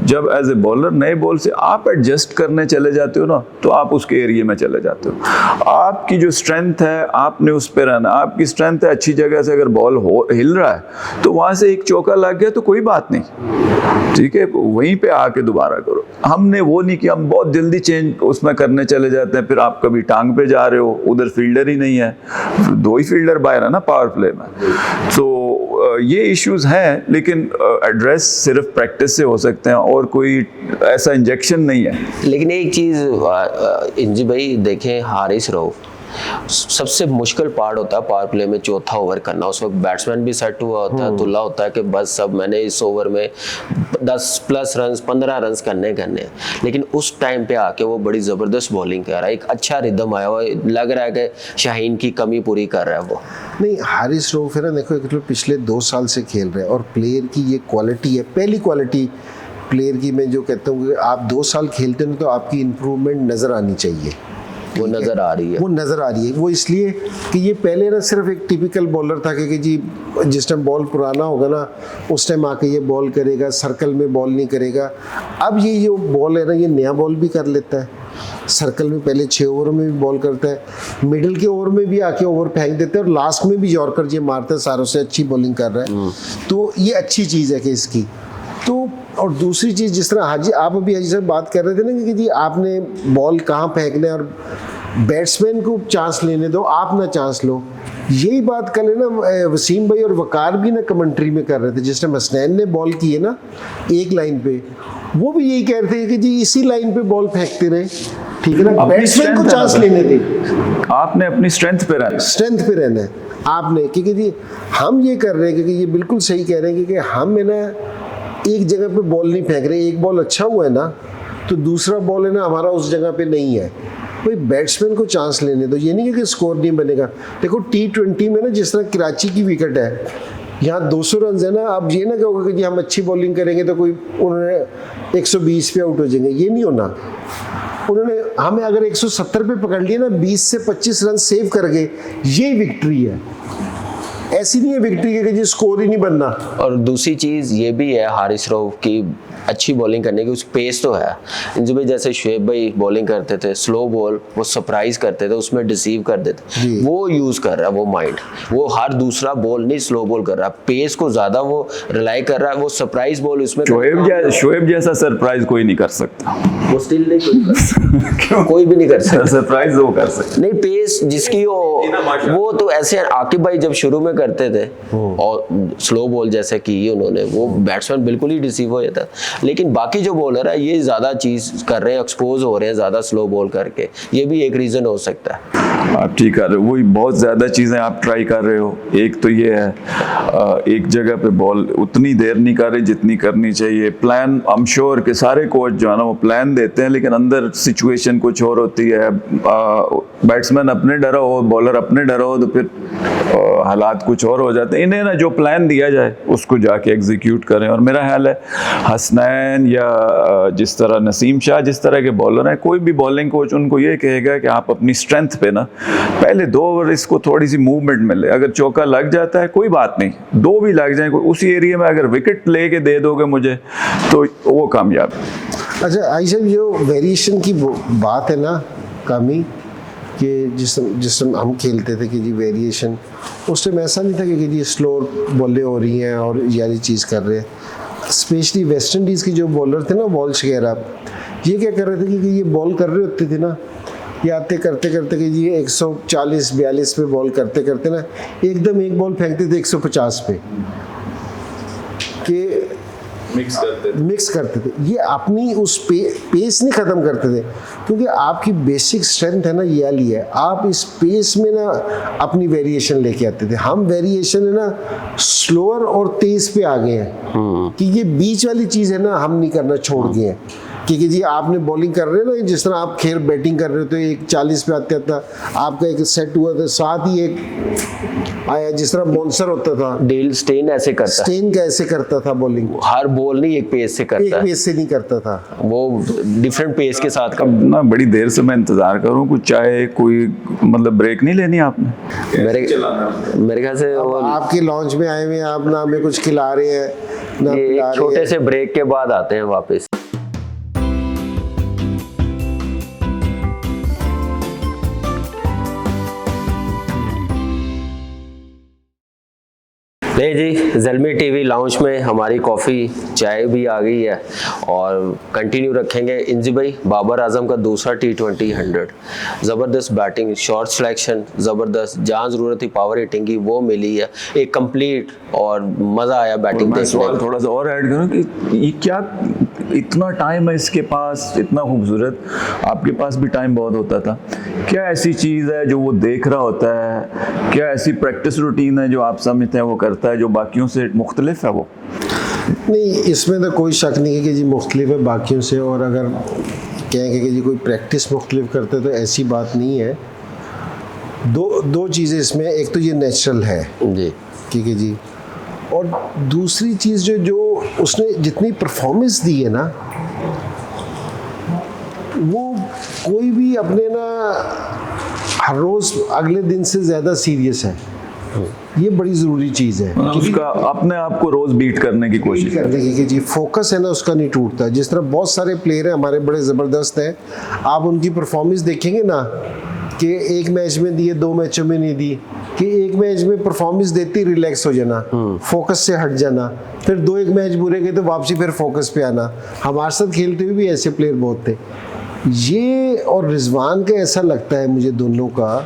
जब एज ए बॉलर नए बॉल से आप एडजस्ट करने चले जाते हो ना तो आप उसके एरिया में चले जाते हो। आपकी जो स्ट्रेंथ है आपने उस पर रहना, आपकी स्ट्रेंथ है अच्छी जगह से अगर बॉल हिल रहा है तो वहाँ से एक चौका लग गया तो कोई बात नहीं, ठीक है, वहीं पे आके दोबारा करो। हमने वो नहीं किया, हम बहुत जल्दी चेंज उसमें करने चले जाते हैं। फिर आप कभी टांग पे जा रहे हो, उधर फील्डर ही नहीं है, 2 ही फील्डर बाहर है ना पावर प्ले में। तो ये इश्यूज हैं, लेकिन एड्रेस सिर्फ प्रैक्टिस से हो सकते हैं और कोई ऐसा इंजेक्शन नहीं है। लेकिन एक चीज़ इंजी भाई देखें, हारिस रऊफ सबसे मुश्किल पार्ट होता है पावर प्ले में चौथा ओवर करना। उस वक्त बैट्समैन भी सेट हुआ होता है, तुल्ला होता है कि बस सब मैंने इस ओवर में 10+ रन 15 रन करने हैं, लेकिन उस टाइम पे आके वो बड़ी ज़बरदस्त बॉलिंग कर रहा है, एक अच्छा रिदम आया हुआ, लग रहा है कि शाहीन की कमी पूरी कर रहा है वो। नहीं, हारिस रऊफ है ना, देखो एक तो पिछले 2 साल से खेल रहे हैं और प्लेयर की ये क्वालिटी है, पहली क्वालिटी प्लेयर की मैं जो कहता हूँ कि आप 2 साल खेलते हैं तो आपकी इम्प्रूवमेंट नज़र आनी चाहिए। वो नज़र आ रही है, वो नज़र आ रही है। वो इसलिए कि ये पहले ना सिर्फ एक टिपिकल बॉलर था कि जी जिस टाइम बॉल पुराना होगा ना उस टाइम आके ये बॉल करेगा, सर्कल में बॉल नहीं करेगा। अब ये जो बॉल है ना ये नया बॉल भी कर लेता है, सर्कल में पहले 6 ओवर में भी बॉल करता है, मिडिल के ओवर में भी आके ओवर फेंक देता है और लास्ट में भी यॉर्कर ये मारता है, सारों से अच्छी बॉलिंग कर रहा है। तो ये अच्छी चीज़ है कि इसकी तो। और दूसरी चीज़ जिस तरह हाजी आप अभी हाजी साहब बात कर रहे थे ना कि जी आपने बॉल कहाँ फेंकना है और बैट्समैन को चांस लेने दो, आप ना चांस लो। यही बात कल है ना वसीम भाई और वकार भी ना कमेंट्री में कर रहे थे, जिस टाइम हसनैन ने बॉल की है ना एक लाइन पे, वो भी यही कह रहे थे कि जी इसी लाइन पे बॉल फेंकते रहे, ठीक है ना, बैट्समैन को चांस लेने दे। आपने अपनी स्ट्रेंथ पे रहना, स्ट्रेंथ पे रहना है आपने, क्योंकि जी हम ये कर रहे हैं क्योंकि ये बिल्कुल सही कह रहे हैं कि हम है ना एक जगह पे बॉल नहीं फेंक रहे, एक बॉल अच्छा हुआ है ना तो दूसरा बॉल है ना हमारा उस जगह पे नहीं है, कोई बैट्समैन को चांस लेने दो। ये नहीं कि स्कोर नहीं बनेगा। देखो T20 में ना जिस तरह कराची की विकेट है, यहाँ 200 रन है ना, अब ये ना कहोगे कि हम अच्छी बॉलिंग करेंगे तो कोई उन्होंने 120 पे आउट हो जाएंगे, ये नहीं होना। उन्होंने हमें अगर 170 पे पकड़ लिया ना, 20 से 25 रन सेव कर गए, ये विक्ट्री है। ऐसी नहीं है विक्ट्री के जी स्कोर ही नहीं बनना। और दूसरी चीज़ ये भी है हारिस रऊफ की अच्छी बॉलिंग करने की, उस पेस तो है। इंजू भाई जैसे शुएब भाई बॉलिंग करते थे स्लो बॉल, वो सरप्राइज करते थे, उसमें डिसीव कर देते, वो यूज़ कर रहा है वो माइंड, वो हर दूसरा बॉल नहीं स्लो बॉल कर रहा, पेस को ज़्यादा वो रिलाई कर रहा है, वो सरप्राइज बॉल उसमें शोएब जैसा सरप्राइज कोई नहीं कर सकता, वो स्टिल नहीं कोई कर सकता कोई भी नहीं कर सकता सरप्राइज वो कर सकता नहीं। पेस जिसकी वो तो ऐसे आकिब भाई जब शुरू में करते थे और स्लो बॉल जैसे की उन्होंने, वो बैट्समैन बिल्कुल ही डिसीव हो जाता। लेकिन बाकी जो बॉलर है ये ज़्यादा चीज़ कर रहे हैं, एक्सपोज हो रहे हैं ज़्यादा स्लो बॉल करके, ये भी एक रीज़न हो सकता है। आप ठीक कर रहे हो, वही बहुत ज़्यादा चीज़ें आप ट्राई कर रहे हो। एक तो ये है एक जगह पे बॉल उतनी देर नहीं कर रहे जितनी करनी चाहिए। प्लान आई एम श्योर कि सारे कोच जो है ना वो प्लान देते हैं, लेकिन अंदर सिचुएशन कुछ और होती है। बैट्समैन अपने डरा हो, बॉलर अपने डरा हो, तो फिर हालात कुछ और हो जाते हैं। इन्हें ना जो प्लान दिया जाए उसको जाके एग्जीक्यूट करें। और मेरा ख्याल है हसनैन या जिस तरह नसीम शाह जिस तरह के बॉलर हैं, कोई भी बॉलिंग कोच उनको ये कहेगा कि आप अपनी स्ट्रेंथ पे ना पहले 2 ओवर इसको थोड़ी सी मूवमेंट मिले। अगर चौका लग जाता है कोई बात नहीं, 2 भी लग जाए उसी एरिया में अगर विकेट लेके दे दोगे मुझे तो वो कामयाब है। अच्छा आई साहब, जो वेरिएशन की बात है ना कामी, कि जिस टाइम हम खेलते थे कि जी वेरिएशन, उस टाइम ऐसा नहीं था कि जी स्लो बॉलें हो रही हैं और ये चीज़ कर रहे हैं। स्पेशली वेस्ट इंडीज़ की जो बॉलर थे ना, वॉल्श वगैरह, ये क्या कर रहे थे कि ये बॉल कर रहे होते थे ना, ये आते करते करते कि ये 140-42 पे बॉल करते करते ना एकदम एक बॉल फेंकते थे 150 पे, कि मिक्स करते थे। ये अपनी उस पेस नहीं ख़त्म करते थे, क्योंकि आपकी बेसिक स्ट्रेंथ है ना ये वाली है, आप इस पेस में ना अपनी वेरिएशन लेके आते थे। हम वेरिएशन है ना स्लोअर और तेज़ पे आ गए हैं, कि ये बीच वाली चीज़ है ना हम नहीं करना, छोड़ गए हैं। क्योंकि जी आपने बॉलिंग कर रहे हो ना, जिस तरह आप खेल बैटिंग कर रहे हो तो एक 40 पे आते आता आपका एक सेट हुआ था, साथ ही एक आया जिस तरह बॉन्सर होता था, डेल स्टेन ऐसे करता है, स्टेन कैसे करता था बॉलिंग, हर बॉल नहीं एक पेस से एक करता है, पेस से नहीं करता था, वो डिफरेंट पेस के साथ अब ना बड़ी देर से मैं इंतजार करूं, कुछ चाहे कोई मतलब ब्रेक नहीं लेनी आपने? मेरे ख्याल से वो आपके लॉन्च में आए हुए हैं, आप ना हमें कुछ खिला रहे हैं ना ये पिला एक रहे छोटे हैं। से ब्रेक के बाद आते हैं वापस। नहीं जी, ज़ल्मी टीवी लाउंज में हमारी कॉफ़ी चाय भी आ गई है और कंटिन्यू रखेंगे। इंजी भाई, बाबर आजम का दूसरा T20 100, ज़बरदस्त बैटिंग, शॉट सिलेक्शन ज़बरदस्त, जहाँ ज़रूरत थी पावर हिटिंग की वो मिली है, एक कंप्लीट और मज़ा आया बैटिंग मैं देखने सवाल में। थोड़ा सा और ऐड करूं कि ये क्या इतना टाइम है इसके पास, इतना खूबसूरत, आपके पास भी टाइम बहुत होता था, क्या ऐसी चीज़ है जो वो देख रहा होता है, क्या ऐसी प्रैक्टिस रूटीन है जो आप समझते हैं वो करता है जो बाकियों से मुख्तलिफ है? वो नहीं, इसमें तो कोई शक नहीं है कि जी मुख्तलिफ है बाकियों से, और अगर कहेंगे कि जी कोई प्रैक्टिस मुख्तलिफ करते तो ऐसी बात नहीं है। दो चीज़ें इसमें, एक तो ये नेचुरल है जी, ठीक है जी, और दूसरी चीज़ जो उसने जितनी परफॉर्मेंस दी है ना, वो कोई भी अपने ना हर रोज़ अगले दिन से ज़्यादा सीरियस है, ये बड़ी ज़रूरी चीज़ है। उसका अपने आप को रोज बीट करने की कोशिश करने की कि जी फोकस है ना उसका नहीं टूटता। जिस तरह बहुत सारे प्लेयर हैं हमारे बड़े ज़बरदस्त हैं, आप उनकी परफॉर्मेंस देखेंगे ना कि एक मैच में दिए, 2 मैचों में नहीं दी, कि एक मैच में परफॉर्मेंस देती रिलैक्स हो जाना, फोकस से हट जाना, फिर 2-1 मैच बुरे गए तो वापसी फिर फोकस पे आना। हमारे साथ खेलते हुए भी ऐसे प्लेयर बहुत थे। ये और रिजवान का ऐसा लगता है मुझे दोनों का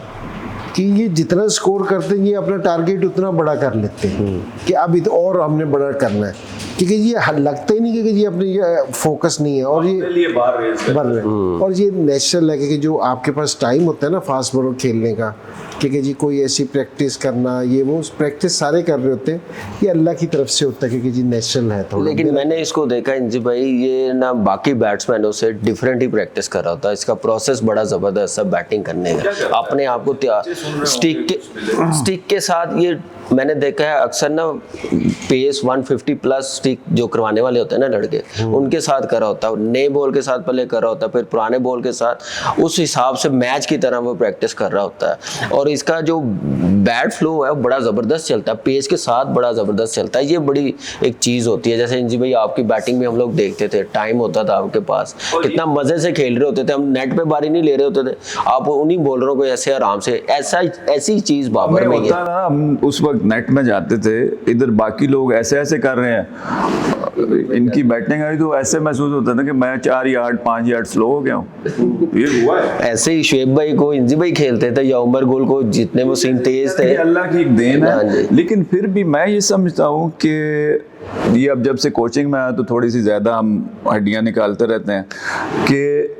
कि ये जितना स्कोर करते हैं ये अपना टारगेट उतना बड़ा कर लेते हैं, कि अब तो और हमने बड़ा करना है, क्योंकि ये लगता ही नहीं कि ये अपने ये फोकस नहीं है, और ये बढ़ रहे हैं। और ये नेचुरल है कि जो आपके पास टाइम होता है ना फास्ट बॉलर खेलने का, क्योंकि जी कोई ऐसी प्रैक्टिस करना, ये वो प्रैक्टिस सारे कर रहे होते हैं, ये अल्लाह की तरफ से होता है, क्योंकि जी नेचुरल है थोड़ा। लेकिन मैंने इसको देखा इंजी भाई, ये ना बाकी बैट्समैनों से डिफरेंट ही प्रैक्टिस कर रहा होता है। इसका प्रोसेस बड़ा ज़बरदस्त है बैटिंग करने का, अपने आप को स्टिक के साथ ये मैंने देखा है अक्सर ना पेस 150 प्लस स्टिक जो करवाने वाले होते हैं ना लड़के, उनके साथ करा होता है, नए बॉल के साथ पहले करा होता है, फिर पुराने बॉल के साथ, उस हिसाब से मैच की तरह वो प्रैक्टिस कर रहा होता है। और इसका जो बैट फ्लो है वो बड़ा ज़बरदस्त चलता है, पेस के साथ बड़ा ज़बरदस्त चलता है। ये बड़ी एक चीज़ होती है। जैसे इंजी भाई आपकी बैटिंग में हम लोग देखते थे, टाइम होता था आपके पास, कितना मज़े से खेल रहे होते थे, हम नेट पे बारी नहीं ले रहे होते थे, आप उन्हीं बॉलरों को ऐसे आराम से, ऐसी चीज़ बाबर में होता ना, हम उस वक्त नेट में जाते थे, इधर बाकी लोग ऐसे ऐसे कर रहे हैं, इनकी बैटिंग आई तो ऐसे महसूस होता था कि मैं 4 यार्ड 5 यार्ड स्लो हो गया हूँ। ये हुआ है। ऐसे ही शुएब भाई को इंजी भाई खेलते थे या उमर गुल को, जितने वो सीन तेज थे, अल्लाह की एक देन हाँ जी। है। लेकिन फिर भी मैं ये समझता हूँ कि ये अब जब से कोचिंग में आया तो थोड़ी सी ज़्यादा हम हड्डियाँ निकालते रहते हैं कि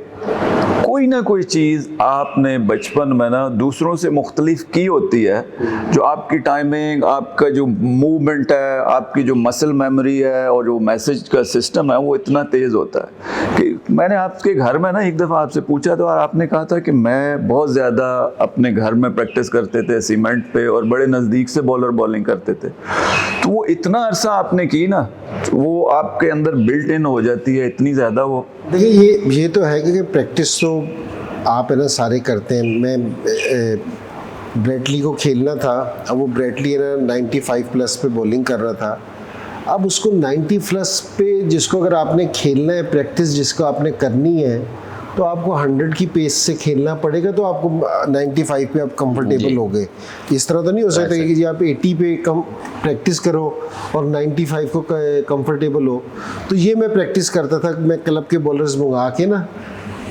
कोई ना कोई चीज़ आपने बचपन में ना दूसरों से मुख्तलिफ की होती है, जो आपकी टाइमिंग, आपका जो मूवमेंट है, आपकी जो मसल मेमोरी है और जो मैसेज का सिस्टम है वो इतना तेज़ होता है कि मैंने आपके घर में ना एक दफ़ा आपसे पूछा था और आपने कहा था कि मैं बहुत ज़्यादा अपने घर में प्रैक्टिस करते थे सीमेंट पे और बड़े नज़दीक से बॉलर बॉलिंग करते थे। तो वो इतना अरसा आपने की ना, वो आपके अंदर बिल्ट इन हो जाती है इतनी ज़्यादा। वो देखिए ये तो है कि प्रैक्टिस तो आप है ना सारे करते हैं। मैं ब्रेटली को खेलना था, अब वो ब्रेटली है ना 95 प्लस पे बॉलिंग कर रहा था, अब उसको 90 प्लस पे जिसको अगर आपने खेलना है, प्रैक्टिस जिसको आपने करनी है, तो आपको 100 की पेस से खेलना पड़ेगा, तो आपको 95 पे आप कंफर्टेबल हो गए। इस तरह तो नहीं हो सकता कि जी आप 80 पे कम प्रैक्टिस करो और 95 को कंफर्टेबल हो। तो ये मैं प्रैक्टिस करता था, मैं क्लब के बॉलर्स मंगा के ना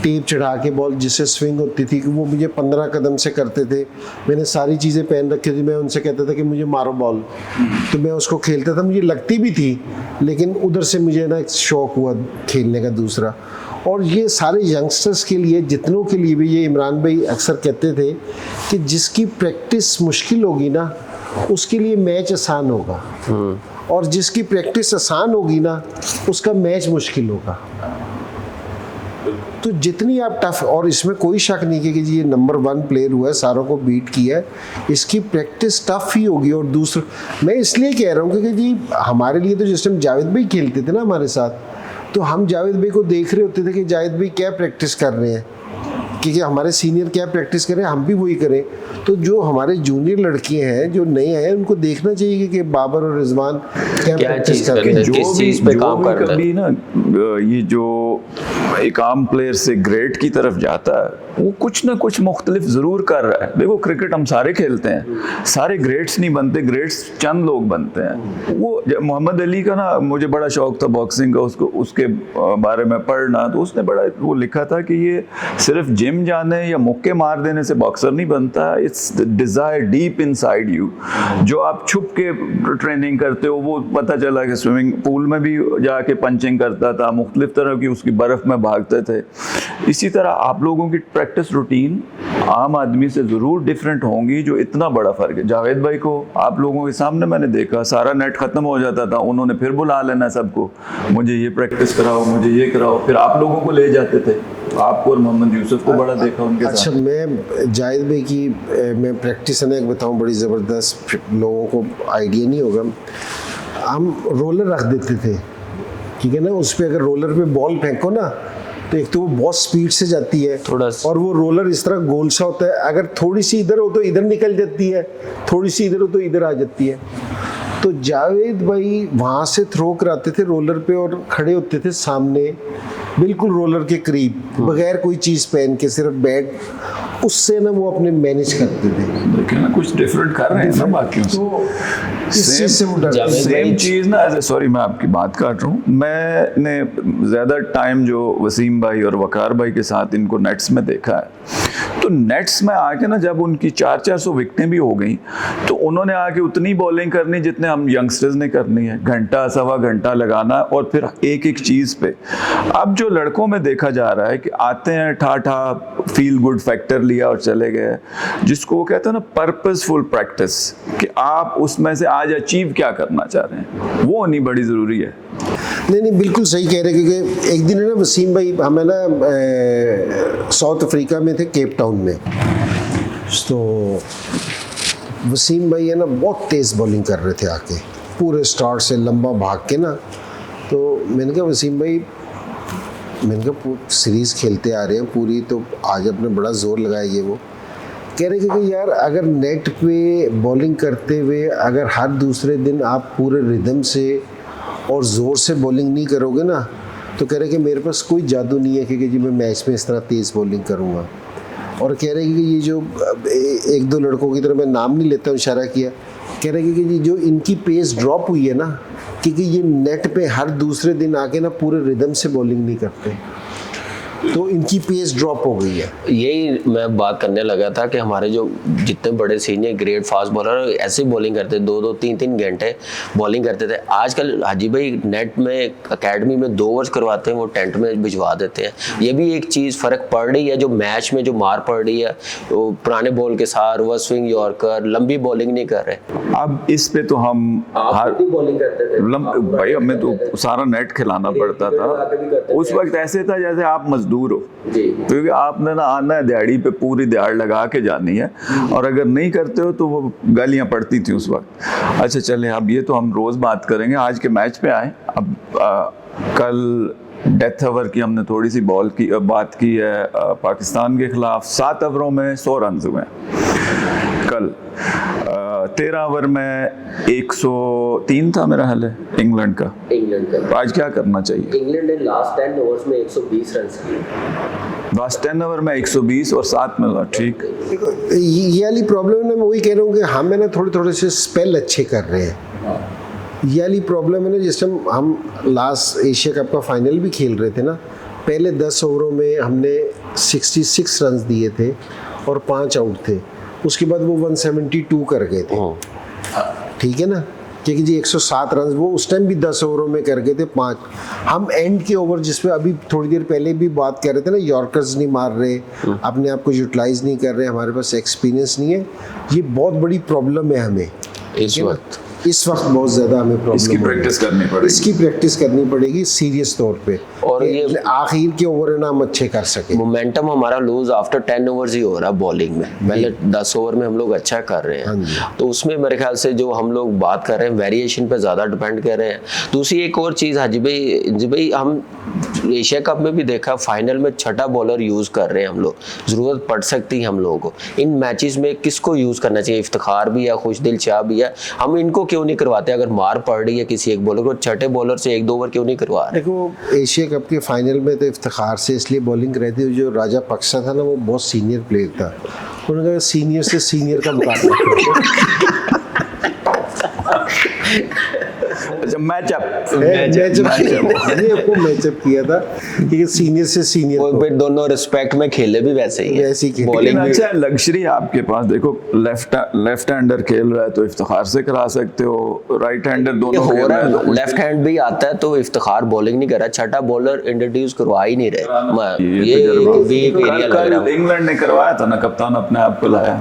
टेप चढ़ा के बॉल जिससे स्विंग होती थी, कि वो मुझे 15 कदम से करते थे। मैंने सारी चीज़ें पहन रखी थी, मैं उनसे कहता था कि मुझे मारो बॉल, तो मैं उसको खेलता था, मुझे लगती भी थी, लेकिन उधर से मुझे ना एक शौक हुआ खेलने का दूसरा। और ये सारे यंगस्टर्स के लिए, जितनों के लिए भी, ये इमरान भाई अक्सर कहते थे कि जिसकी प्रैक्टिस मुश्किल होगी ना उसके लिए मैच आसान होगा, और जिसकी प्रैक्टिस आसान होगी ना उसका मैच मुश्किल होगा। तो जितनी आप टफ, और इसमें कोई शक नहीं कि जी ये नंबर 1 प्लेयर हुआ है, सारों को बीट किया है, इसकी प्रैक्टिस टफ ही होगी। और दूसरा मैं इसलिए कह रहा हूँ क्योंकि जी हमारे लिए तो जिस टाइम जावेद भाई खेलते थे ना हमारे साथ, तो हम जावेद भाई को देख रहे होते थे कि जावेद भाई क्या प्रैक्टिस कर रहे हैं, क्योंकि हमारे सीनियर क्या प्रैक्टिस करें हम भी वही करें। तो जो हमारे जूनियर लड़कियां हैं जो नए हैं उनको देखना चाहिए कि बाबर और रिजवान क्या प्रैक्टिस कर रहे हैं, किस चीज पे काम कर रहे हैं। कभी ना ये जो एक आम प्लेयर से ग्रेट की तरफ जाता है वो कुछ ना कुछ मुख्तलिफ ज़रूर कर रहा है। देखो क्रिकेट हम सारे खेलते हैं, सारे ग्रेट्स नहीं बनते, ग्रेट्स चंद लोग बनते हैं। वो मोहम्मद अली का ना मुझे बड़ा शौक था बॉक्सिंग का, उसको उसके बारे में पढ़ना, तो उसने बड़ा वो लिखा था कि ये सिर्फ जिम जाने या मुक्के मार देने से बॉक्सर नहीं बनता, it's desire deep inside you. जो आप छुप के ट्रेनिंग करते हो, वो पता चला कि स्विमिंग पूल में भी जाके पंचिंग करता था, मुख्तलिफ तरह की उसकी बर्फ़ में भागते थे। इसी तरह आप लोगों की प्रैक्टिस रूटीन आम आदमी से ज़रूर डिफरेंट होंगी, जो इतना बड़ा फ़र्क है। जावेद भाई को आप लोगों के सामने मैंने देखा, सारा नेट ख़त्म हो जाता था, उन्होंने फिर बुला लेना सबको, मुझे ये प्रैक्टिस कराओ, मुझे ये कराओ, फिर आप लोगों को ले जाते थे। आपको और मोहम्मद यूसुफ को बड़ा देखा उनके साथ। अच्छा, मैं जावेद भाई की मैं प्रैक्टिस है बताऊँ, बड़ी ज़बरदस्त, लोगों को आइडिया नहीं होगा। हम रोलर रख देते थे, ठीक है ना, उस पर अगर रोलर पे बॉल फेंको ना तो एक तो वो बहुत स्पीड से जाती है, और वो रोलर इस तरह गोल सा होता है, अगर थोड़ी सी इधर हो तो इधर निकल जाती है, थोड़ी सी इधर हो तो इधर आ जाती है। तो जावेद भाई वहाँ से थ्रो कराते थे रोलर पे और खड़े होते थे सामने बिल्कुल रोलर के करीब, बगैर कोई चीज़ पहन के, सिर्फ बैट, उससे ना वो अपने मैनेज करते थे। देखिए ना कुछ डिफरेंट कर रहे हैं ना बाकियों से। तो इस चीज़ से वो डरते थे। सेम चीज़ ना, सॉरी मैं आपकी बात काट रहा हूँ, मैंने ज़्यादा टाइम जो वसीम भाई और वकार भाई के साथ इनको नेट्स में देखा है, तो नेट्स में आके ना जब उनकी 400-400 विकेटें भी हो गई, तो उन्होंने आके उतनी बॉलिंग करनी जितने हम यंगस्टर्स ने करनी है, घंटा सवा घंटा लगाना, और फिर एक एक चीज़ पे। अब जो लड़कों में देखा जा रहा है कि आते हैं ठाठा फील गुड फैक्टर लिया और चले गए, जिसको वो कहते हैं ना पर्पसफुल प्रैक्टिस, कि आप उसमें से आज अचीव क्या करना चाह रहे हैं, वो होनी बड़ी ज़रूरी है। नहीं, बिल्कुल सही कह रहे हैं, क्योंकि एक दिन है ना वसीम भाई, हमें ना साउथ अफ्रीका में थे, केप टाउन में, तो वसीम भाई है ना बहुत तेज़ बॉलिंग कर रहे थे आके, पूरे स्टार्ट से लंबा भाग के ना। तो मैंने कहा वसीम भाई, मैंने कहा सीरीज़ खेलते आ रहे हैं पूरी, तो आज अपने बड़ा ज़ोर लगाया ये वो। कह रहे कि यार अगर नेट पे बॉलिंग करते हुए अगर हर दूसरे दिन आप पूरे रिदम से और ज़ोर से बॉलिंग नहीं करोगे ना, तो कह रहे कि मेरे पास कोई जादू नहीं है कि जी मैं मैच में इस तरह तेज़ बॉलिंग करूँगा। और कह रहे कि ये जो एक दो लड़कों की तरह, मैं नाम नहीं लेता हूँ, इशारा किया, कह रहे कि जो इनकी पेस ड्रॉप हुई है ना, क्योंकि ये नेट पे हर दूसरे दिन आके ना पूरे रिदम से बॉलिंग नहीं करते, तो इनकी पेस ड्रॉप हो गई है। यही मैं बात करने लगा था कि हमारे जो जितने बड़े सीनियर ग्रेट फास्ट बॉलर ऐसे बॉलिंग करते, 2-2 3-3 घंटे बॉलिंग करते थे। आजकल हाजी भाई नेट में एकेडमी में 2 ओवर्स करवाते हैं, वो टेंट में भिजवा देते हैं। ये भी एक चीज़ फ़र्क पड़ रही है, जो मैच में जो मार पड़ रही है, वो पुराने बॉल के साथ रिवर्स स्विंग यॉर्कर, लंबी बॉलिंग नहीं कर रहे। अब इस पे तो हम बॉलिंग करते थे भाई, हमें तो सारा नेट खिलाना पड़ता था। उस वक्त ऐसे था जैसे आप मजदूर हो, क्योंकि आपने ना आना है दिहाड़ी पे, पूरी दिहाड़ लगा के जानी है, और अगर नहीं करते हो तो वो गालियां पड़ती थी उस वक्त। अच्छा चले, अब ये तो हम रोज बात करेंगे, आज के मैच पे आए। अब कल डेथ ओवर की हमने थोड़ी सी बात की है। पाकिस्तान के खिलाफ 7 ओवरों में 100 रन हुए कल। 13 ओवर में 103 था मेरा हाल है इंग्लैंड का। इंग्लैंड आज क्या करना चाहिए? इंग्लैंड ने लास्ट 10 ओवर्स में 120 रन किए। लास्ट 10 ओवर में 120 और 7 मिला। ठीक, ये वाली प्रॉब्लम है ना, मैं वही कह रहा हूँ कि हम है ना थोड़े से स्पेल अच्छे कर रहे हैं। ये वाली प्रॉब्लम है ना, जिस टाइम हम लास्ट एशिया कप का फाइनल भी खेल रहे थे ना, पहले 10 ओवरों में हमने 66 रन दिए थे और 5 आउट थे। उसके बाद वो 172 कर गए थे, ठीक है ना, क्योंकि जी 107 रन वो उस टाइम भी 10 ओवरों में कर गए थे 5। हम एंड के ओवर जिसमें अभी थोड़ी देर पहले भी बात कर रहे थे ना, यॉर्कर्स नहीं मार रहे, अपने आप को यूटिलाइज नहीं कर रहे, हमारे पास एक्सपीरियंस नहीं है। ये बहुत बड़ी प्रॉब्लम है हमें इस वक्त बहुत ज़्यादा हमें प्रॉब्लम। इसकी प्रैक्टिस करनी पड़ेगी, इसकी प्रैक्टिस करनी पड़ेगी सीरियस तौर पे, और ये आखिर के ओवर है ना हम अच्छे कर सके। मोमेंटम हमारा लूज आफ्टर 10 ओवर्स ही हो रहा है बॉलिंग में। पहले 10 ओवर में हम लोग अच्छा कर रहे हाँ जी। हैं, तो उसमें मेरे ख्याल से जो हम लोग बात कर रहे हैं वेरिएशन पे ज़्यादा डिपेंड कर रहे हैं। दूसरी एक और चीज़ हाजी भाई हम एशिया कप में भी देखा, फाइनल में छठा बॉलर यूज़ कर रहे हैं हम लोग। ज़रूरत पड़ सकती है हम लोगों को इन मैचेस में किसको यूज़ करना चाहिए। इफ्तिखार भी है, खुशदिल शाह भी है, हम इनको क्यों नहीं करवाते? अगर मार पड़ रही है किसी एक बॉलर को, छठे बॉलर से 1-2 ओवर क्यों नहीं करवा रहे? देखो एशिया कप के फाइनल में तो इफ्तिखार से इसलिए बॉलिंग कर रही थी, जो राजा पक्सा था ना वो बहुत सीनियर प्लेयर था, उन्होंने कहा सीनियर से सीनियर का मुकाबला मैचअप किया था कि सीनियर से सीनियर, फिर दोनों रिस्पेक्ट में खेले भी वैसे ही वैसे ही खेले। बॉलिंग भी। अच्छा लग्जरी आपके पास, देखो लेफ्ट हैंडर खेल रहा है तो इफ्तिखार से करा सकते हो, राइट हैंडर दोनों हो खेल रहा रहे हैं है, तो लेफ्ट हैंड भी आता है तो इफ्तिखार बॉलिंग नहीं कर रहा, छठा बॉलर इंट्रोड्यूस करवा ही नहीं रहे। ये वीक एरिया लग रहा है। इंग्लैंड ने करवाया था ना, कप्तान अपने आप को लाया,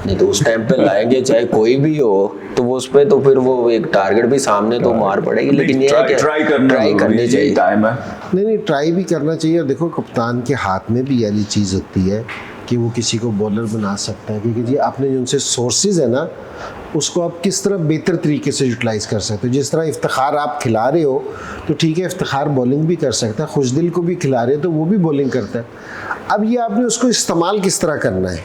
नहीं तो उस टाइम पे लाएंगे चाहे कोई भी हो तो वो उस पे तो फिर वो एक टारगेट भी सामने तो मार पड़ेगी, लेकिन ये है कि ट्राई करनी चाहिए। टाइम है, नहीं ट्राई भी करना चाहिए। और देखो कप्तान के हाथ में भी यही चीज़ होती है कि वो किसी को बॉलर बना सकता है, क्योंकि जी आपने जो उनसे सोर्सेज है ना उसको आप किस तरह बेहतर तरीके से यूटिलाइज़ कर सकते हो। जिस तरह इफ्तिखार आप खिला रहे हो तो ठीक है, इफ्तिखार बॉलिंग भी कर सकता है, खुशदिल को भी खिला रहे हो तो वो भी बॉलिंग करता है। अब ये आपने उसको इस्तेमाल किस तरह करना है,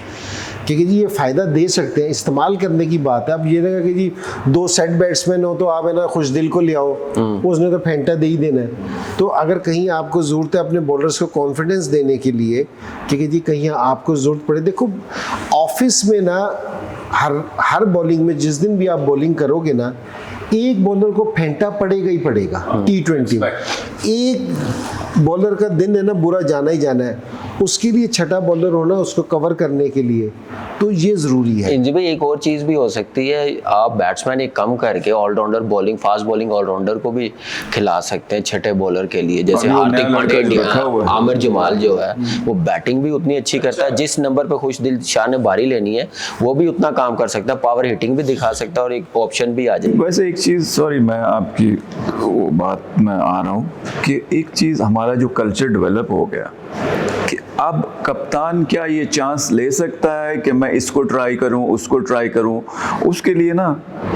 क्योंकि जी ये फ़ायदा दे सकते हैं, इस्तेमाल करने की बात है। अब ये लगा कि जी 2 सेट बैट्समैन हो तो आप है ना खुशदिल को ले आओ, उसने तो फेंटा दे ही देना है। तो अगर कहीं आपको ज़रूरत है अपने बॉलर्स को कॉन्फिडेंस देने के लिए, क्योंकि जी कहीं आपको ज़रूरत पड़े, देखो ऑफिस में ना हर बॉलिंग में जिस दिन भी आप बॉलिंग करोगे ना, एक बॉलर को फेंटा पड़ेगा ही पड़ेगा। T20 में एक बॉलर का दिन है ना बुरा जाना ही जाना है, उसके लिए छठा बॉलर होना उसको कवर करने के लिए, तो ये ज़रूरी है। जी भाई एक और चीज़ भी हो सकती है, आप बैट्समैन एक कम करके allrounder bowling, fast bowling allrounder को भी खिला सकते हैं छठे बॉलर के लिए। जैसे हार्दिक पांड्या, आमिर जमाल जो है वो बैटिंग भी उतनी अच्छी करता है, जिस नंबर पे खुशदिल शाह ने बारी लेनी है वो भी उतना काम कर सकता है, पावर हिटिंग भी दिखा सकता है और एक ऑप्शन भी आ जाए। वैसे एक चीज़, सॉरी मैं आपकी वो बात में आ रहा हूँ कि एक चीज़ हमारा जो कल्चर डेवलप हो गया कि अब कप्तान क्या ये चांस ले सकता है कि मैं इसको ट्राई करूं, उसको ट्राई करूं, उसके लिए ना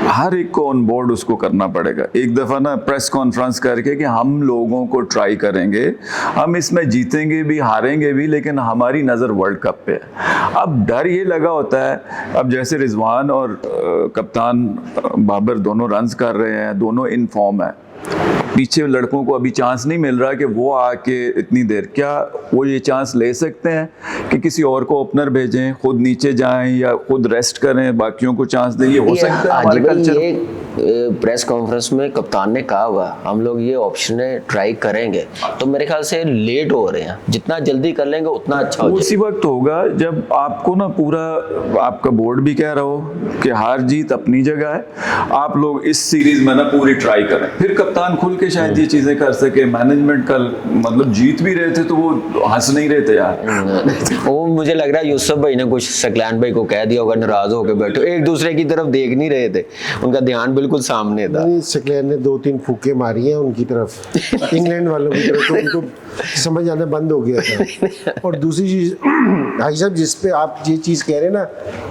हर एक को ऑन बोर्ड उसको करना पड़ेगा। एक दफ़ा ना प्रेस कॉन्फ्रेंस करके कि हम लोगों को ट्राई करेंगे, हम इसमें जीतेंगे भी हारेंगे भी, लेकिन हमारी नज़र वर्ल्ड कप पे है। अब डर ये लगा होता है, अब जैसे रिजवान और कप्तान बाबर दोनों रन्स कर रहे हैं, दोनों इन फॉर्म है, पीछे लड़कों को अभी चांस नहीं मिल रहा कि वो आके इतनी देर, क्या वो ये चांस ले सकते हैं कि किसी और को ओपनर भेजें, खुद नीचे जाएं या खुद रेस्ट करें, बाकियों को चांस दें? ये हो सकता है हमारे कल्चर। प्रेस कॉन्फ्रेंस में कप्तान ने कहा हुआ हम लोग ये ऑप्शन ट्राई करेंगे, तो मेरे ख्याल से लेट हो रहे हैं, जितना जल्दी कर लेंगे उतना अच्छा हो। उसी वक्त होगा जब आपको ना पूरा आपका बोर्ड भी कह रहा हो कि हार जीत अपनी जगह है, आप लोग इस सीरीज में ना पूरी ट्राई करें, फिर कप्तान खुल के शायद ये चीजें कर सके। मैनेजमेंट कल मतलब जीत भी रहे थे तो वो हंस नहीं रहे थे यार। वो मुझे लग रहा है यूसुफ भाई ने कुछ सकलैन भाई को कह दिया होगा, नाराज होकर बैठो, एक दूसरे की तरफ देख नहीं रहे थे, उनका ध्यान बिल्कुल सामने था। सकलैन ने 2-3 फूके मारी हैं उनकी तरफ, इंग्लैंड वालों की तरफ, तो उनको समझ आना बंद हो गया था। और दूसरी चीज भाई साहब, जिस पे आप ये चीज़ कह रहे हैं ना,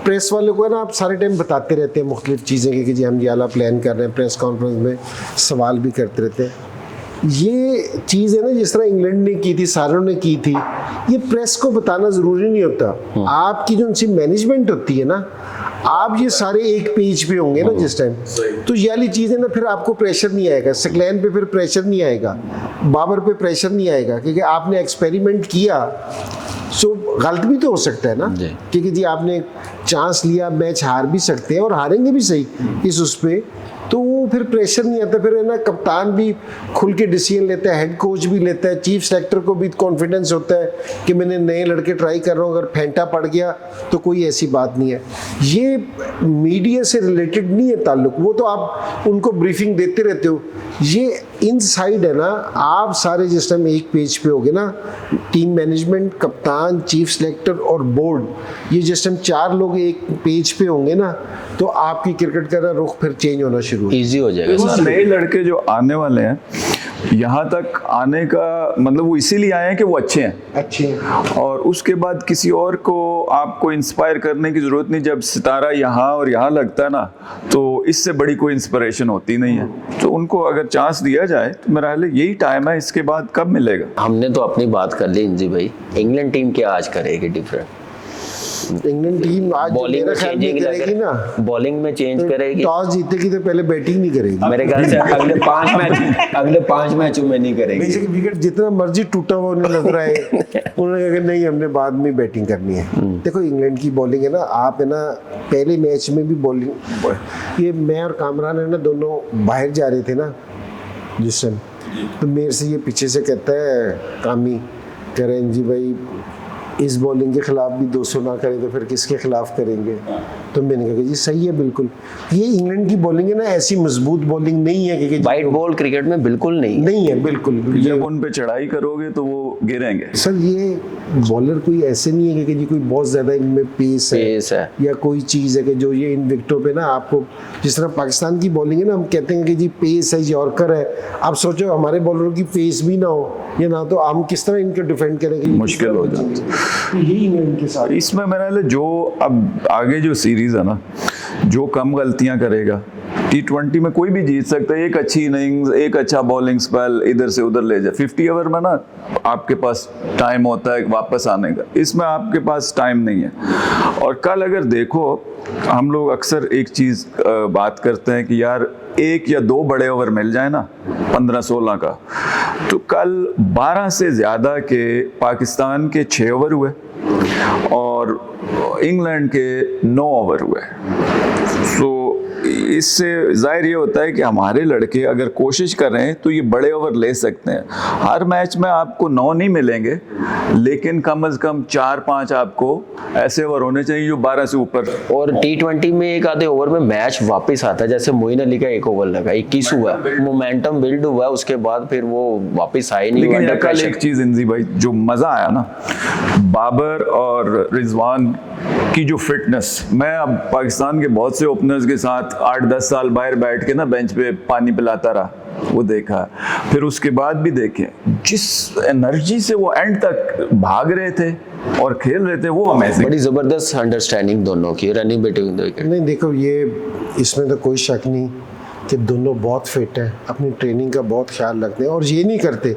प्रेस वालों को है ना आप सारे टाइम बताते रहते हैं मुख्तलिफ चीज़ें कि जी हम ये वाला प्लान कर रहे हैं, प्रेस कॉन्फ्रेंस में सवाल भी करते रहते हैं। ये चीज़ है ना जिस तरह इंग्लैंड ने की थी, सारों ने की थी, ये प्रेस को बताना ज़रूरी नहीं होता। आपकी जो उनसी मैनेजमेंट होती है ना, आप ये सारे एक पेज पे होंगे ना जिस टाइम, तो ये वाली चीज़ है ना, फिर आपको प्रेशर नहीं आएगा, सकलैन पे फिर प्रेशर नहीं आएगा, बाबर पे प्रेशर नहीं आएगा, क्योंकि आपने एक्सपेरिमेंट किया। सो गलत भी तो हो सकता है ना, क्योंकि जी आपने चांस लिया, मैच हार भी सकते हैं और हारेंगे भी सही इस उस पे, तो वो फिर प्रेशर नहीं आता। फिर है ना, कप्तान भी खुल के डिसीजन लेता है, हेड कोच भी लेता है, चीफ सेलेक्टर को भी कॉन्फिडेंस होता है कि मैंने नए लड़के ट्राई कर रहा हूँ, अगर फेंटा पड़ गया तो कोई ऐसी बात नहीं है। ये मीडिया से रिलेटेड नहीं है ताल्लुक, वो तो आप उनको ब्रीफिंग देते रहते हो। ये इनसाइड है ना, आप सारे जिस टाइम एक पेज पे होगे ना, टीम मैनेजमेंट, कप्तान, चीफ सेलेक्टर और बोर्ड, ये जिस टाइम 4 लोग एक पेज पे होंगे ना, तो आपकी क्रिकेट का रुख फिर चेंज होना शुरू इजी हो जाएगा। तो नए लड़के जो आने वाले हैं, यहाँ तक आने का मतलब वो इसीलिए आए हैं कि वो अच्छे हैं, और उसके बाद किसी और को आपको इंस्पायर करने की जरूरत नहीं। जब सितारा यहाँ और यहाँ लगता है ना, तो इससे बड़ी कोई इंस्पिरेशन होती नहीं है। तो उनको अगर चांस दिया जाए तो मेरा ख्याल है यही टाइम है, इसके बाद कब मिलेगा। हमने तो अपनी बात कर ली इंजी भाई, इंग्लैंड टीम क्या आज करेगी डिफरेंट? इंग्लैंड टीम आज बॉलिंग में मेरा ख्याल में करेगी ना, बॉलिंग में चेंज करेगी। टॉस जीतेगी तो पहले बैटिंग नहीं करेगी मेरे ख्याल से अगले 5 मैचों में नहीं करेगी। बेसिक विकेट जितना मर्जी टूटा हुआ उन्हें लग रहा है, उन्होंने कहा कि नहीं हमने बाद में बैटिंग करनी है। देखो इंग्लैंड की बॉलिंग है ना, आप है ना पहले मैच में भी बॉलिंग, ये मैं और कामरान है ना दोनों बाहर जा रहे थे ना जिस टाइम, तो मेरे से ये पीछे से कहता है कामी, कह रहे हैं जी भाई इस बॉलिंग के खिलाफ भी 200 ना करें तो फिर किसके खिलाफ करेंगे? तो मैंने कहा कि जी सही है बिल्कुल। ये इंग्लैंड की बॉलिंग है ना, ऐसी मजबूत बॉलिंग नहीं है कि वाइट बॉल क्रिकेट में बिल्कुल नहीं है बिल्कुल। जब उन पे चढ़ाई करोगे तो वो गिरेंगे। सर ये बॉलर कोई ऐसे नहीं है कि जी कोई बहुत ज्यादा इनमें पेस है या कोई चीज है कि जो ये इन विकेटों पे ना आपको, जिस तरह पाकिस्तान की बॉलिंग है ना, हम कहते हैं कि जी पेस है, यॉर्कर है। आप सोचो हमारे बॉलरों की पेस भी ना हो या ना, तो हम किस तरह इनको डिफेंड करेंगे? मुश्किल हो जाती है। यही इंग्लैंड के साथ इसमें मेरा ख्याल है जो अब आगे जो सीरीज है ना, जो कम गलतियां करेगा, T20 में कोई भी जीत सकता है। एक अच्छी इनिंग्स, एक अच्छा बॉलिंग स्पेल इधर से उधर ले जाए। 50 ओवर में ना आपके पास टाइम होता है वापस आने का, इसमें आपके पास टाइम नहीं है। और कल अगर देखो, हम लोग अक्सर एक चीज़ बात करते हैं कि यार 1 या 2 बड़े ओवर मिल जाए ना 15-16 का, तो कल 12 से ज़्यादा के पाकिस्तान के 6 ओवर हुए और इंग्लैंड के 9 ओवर हुए। सो इससे जाहिर ये होता है कि हमारे लड़के अगर कोशिश कर रहे हैं तो ये बड़े ओवर ले सकते हैं। हर मैच में आपको 9 नहीं मिलेंगे, लेकिन कम से कम 4-5 आपको ऐसे ओवर होने चाहिए जो 12 से ऊपर। और T20 में एक आधे ओवर में मैच वापस आता है, जैसे मोइन अली का 1 ओवर लगा, 21 हुआ, मोमेंटम बिल्ड हुआ, उसके बाद फिर वो वापस आए नहीं। लेकिन कल एक चीज इंजी भाई जो मजा आया ना, बाबर और रिजवान की जो फिटनेस, मैं अब पाकिस्तान के बहुत से ओपनर्स के साथ 8-10 साल बाहर बैठ के ना बेंच पे पानी पिलाता रहा, वो देखा। फिर उसके बाद भी देखे जिस एनर्जी से वो एंड तक भाग रहे थे और खेल रहे थे, वो अमेजिंग। बड़ी जबरदस्त अंडरस्टैंडिंग दोनों की, रनिंग बैटिंग विकेट। नहीं देखो, ये इसमें तो कोई शक नहीं कि दोनों बहुत फिट हैं, अपनी ट्रेनिंग का बहुत ख्याल रखते हैं और ये नहीं करते।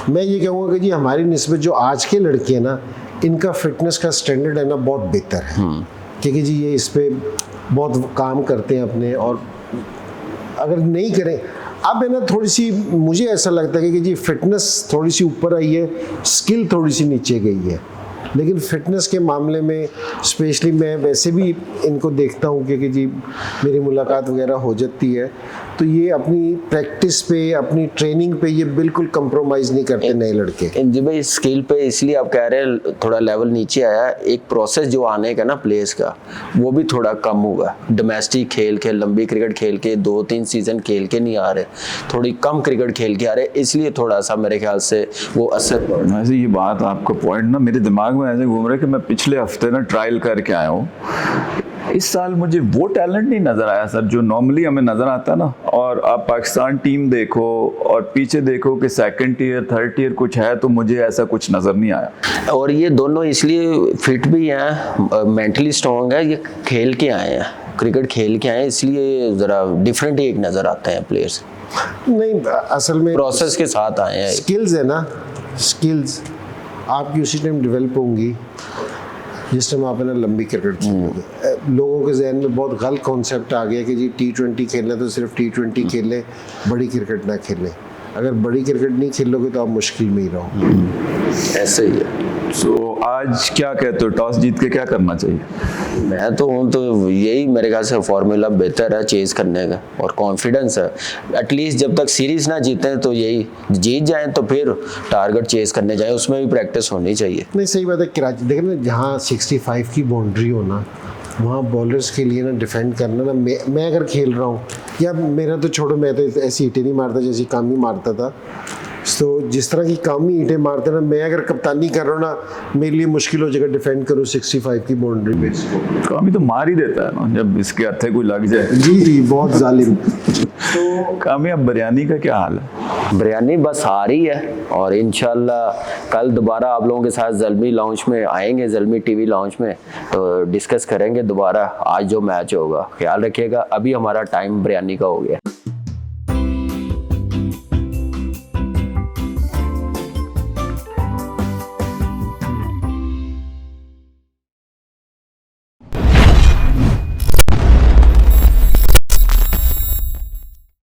मैं ये कहूँगा कि जी हमारी निस्बत जो आज के लड़के हैं ना, इनका फिटनेस का स्टैंडर्ड है ना बहुत बेहतर है, क्योंकि जी ये इस पे बहुत काम करते हैं अपने। और अगर नहीं करें, अब है ना थोड़ी सी मुझे ऐसा लगता है कि जी फिटनेस थोड़ी सी ऊपर आई है, स्किल थोड़ी सी नीचे गई है। लेकिन फिटनेस के मामले में स्पेशली मैं वैसे भी इनको देखता हूँ क्योंकि जी मेरी मुलाकात वगैरह हो जाती है, तो ये अपनी प्रैक्टिस पे, अपनी ट्रेनिंग पे ये बिल्कुल कंप्रोमाइज़ नहीं करते नए लड़के। जी भाई स्किल पे इसलिए आप कह रहे हैं थोड़ा लेवल नीचे आया, एक प्रोसेस जो आने का ना प्लेयर्स का, वो भी थोड़ा कम हुआ। डोमेस्टिक खेल के, लंबी क्रिकेट खेल के 2-3 सीजन खेल के नहीं आ रहे, थोड़ी कम क्रिकेट खेल के आ रहे, इसलिए थोड़ा सा मेरे ख्याल से वो असर पड़ रहा है। वैसे ये बात, आपका पॉइंट ना मेरे दिमाग में ऐसे घूम रहा है कि मैं पिछले हफ्ते ना ट्रायल करके आया हूँ। इस साल मुझे वो टैलेंट नहीं नज़र आया सर जो नॉर्मली हमें नज़र आता ना। और आप पाकिस्तान टीम देखो और पीछे देखो कि 2nd टियर 3rd टियर कुछ है, तो मुझे ऐसा कुछ नज़र नहीं आया। और ये दोनों इसलिए फिट भी हैं, मेंटली स्ट्रॉन्ग है, ये खेल के आए हैं, क्रिकेट खेल के आए हैं, इसलिए ज़रा डिफरेंट ही एक नज़र आते हैं प्लेयर्स। नहीं, असल में प्रोसेस के साथ आए हैं। स्किल्स है ना, स्किल्स आपकी उसी टाइम डेवलप होंगी। जिस टाइम आप है ना लंबी क्रिकेट खेलोगे, लोगों के जहन में बहुत गलत कॉन्सेप्ट आ गया कि जी T20 खेलना तो सिर्फ T20 खेलें, बड़ी क्रिकेट ना खेलें। अगर बड़ी क्रिकेट नहीं खेलोगे तो आप मुश्किल में ही रहो। ऐसे ही है। सो आज क्या कहते हो, टॉस जीत के क्या करना चाहिए? मैं तो हूँ तो यही मेरे ख्याल से फॉर्मूला बेहतर है चेज करने का, और कॉन्फिडेंस है। एटलीस्ट जब तक सीरीज ना जीते तो यही, जीत जाएं तो फिर टारगेट चेज करने जाए, उसमें भी प्रैक्टिस होनी चाहिए। नहीं सही बात है। कराची देखें ना, जहाँ 65 की बाउंड्री हो ना, वहाँ बॉलर्स के लिए ना डिफेंड करना ना, मैं अगर खेल रहा हूँ, या मेरा तो छोड़ो, मैं तो ऐसी ईंटें नहीं मारता जैसी कामी मारता था। तो जिस तरह की कामी ईंटें मारते ना, मैं अगर कप्तानी कर रहा हूँ ना, मेरे लिए मुश्किल हो जाएगा डिफेंड करूँ 65 की बाउंड्री पे इसको। कामी तो मार ही देता है ना जब इसके हथे कोई लग जाए। जी जी, बहुत जालिम। तो कामी, अब बिरयानी का क्या हाल है? बिरयानी बस आ रही है, और इंशाल्लाह कल दोबारा आप लोगों के साथ ज़ल्मी लॉन्च में आएंगे, ज़ल्मी टीवी लॉन्च में, तो डिस्कस करेंगे दोबारा आज जो मैच होगा। ख्याल रखिएगा, अभी हमारा टाइम बिरयानी का हो गया।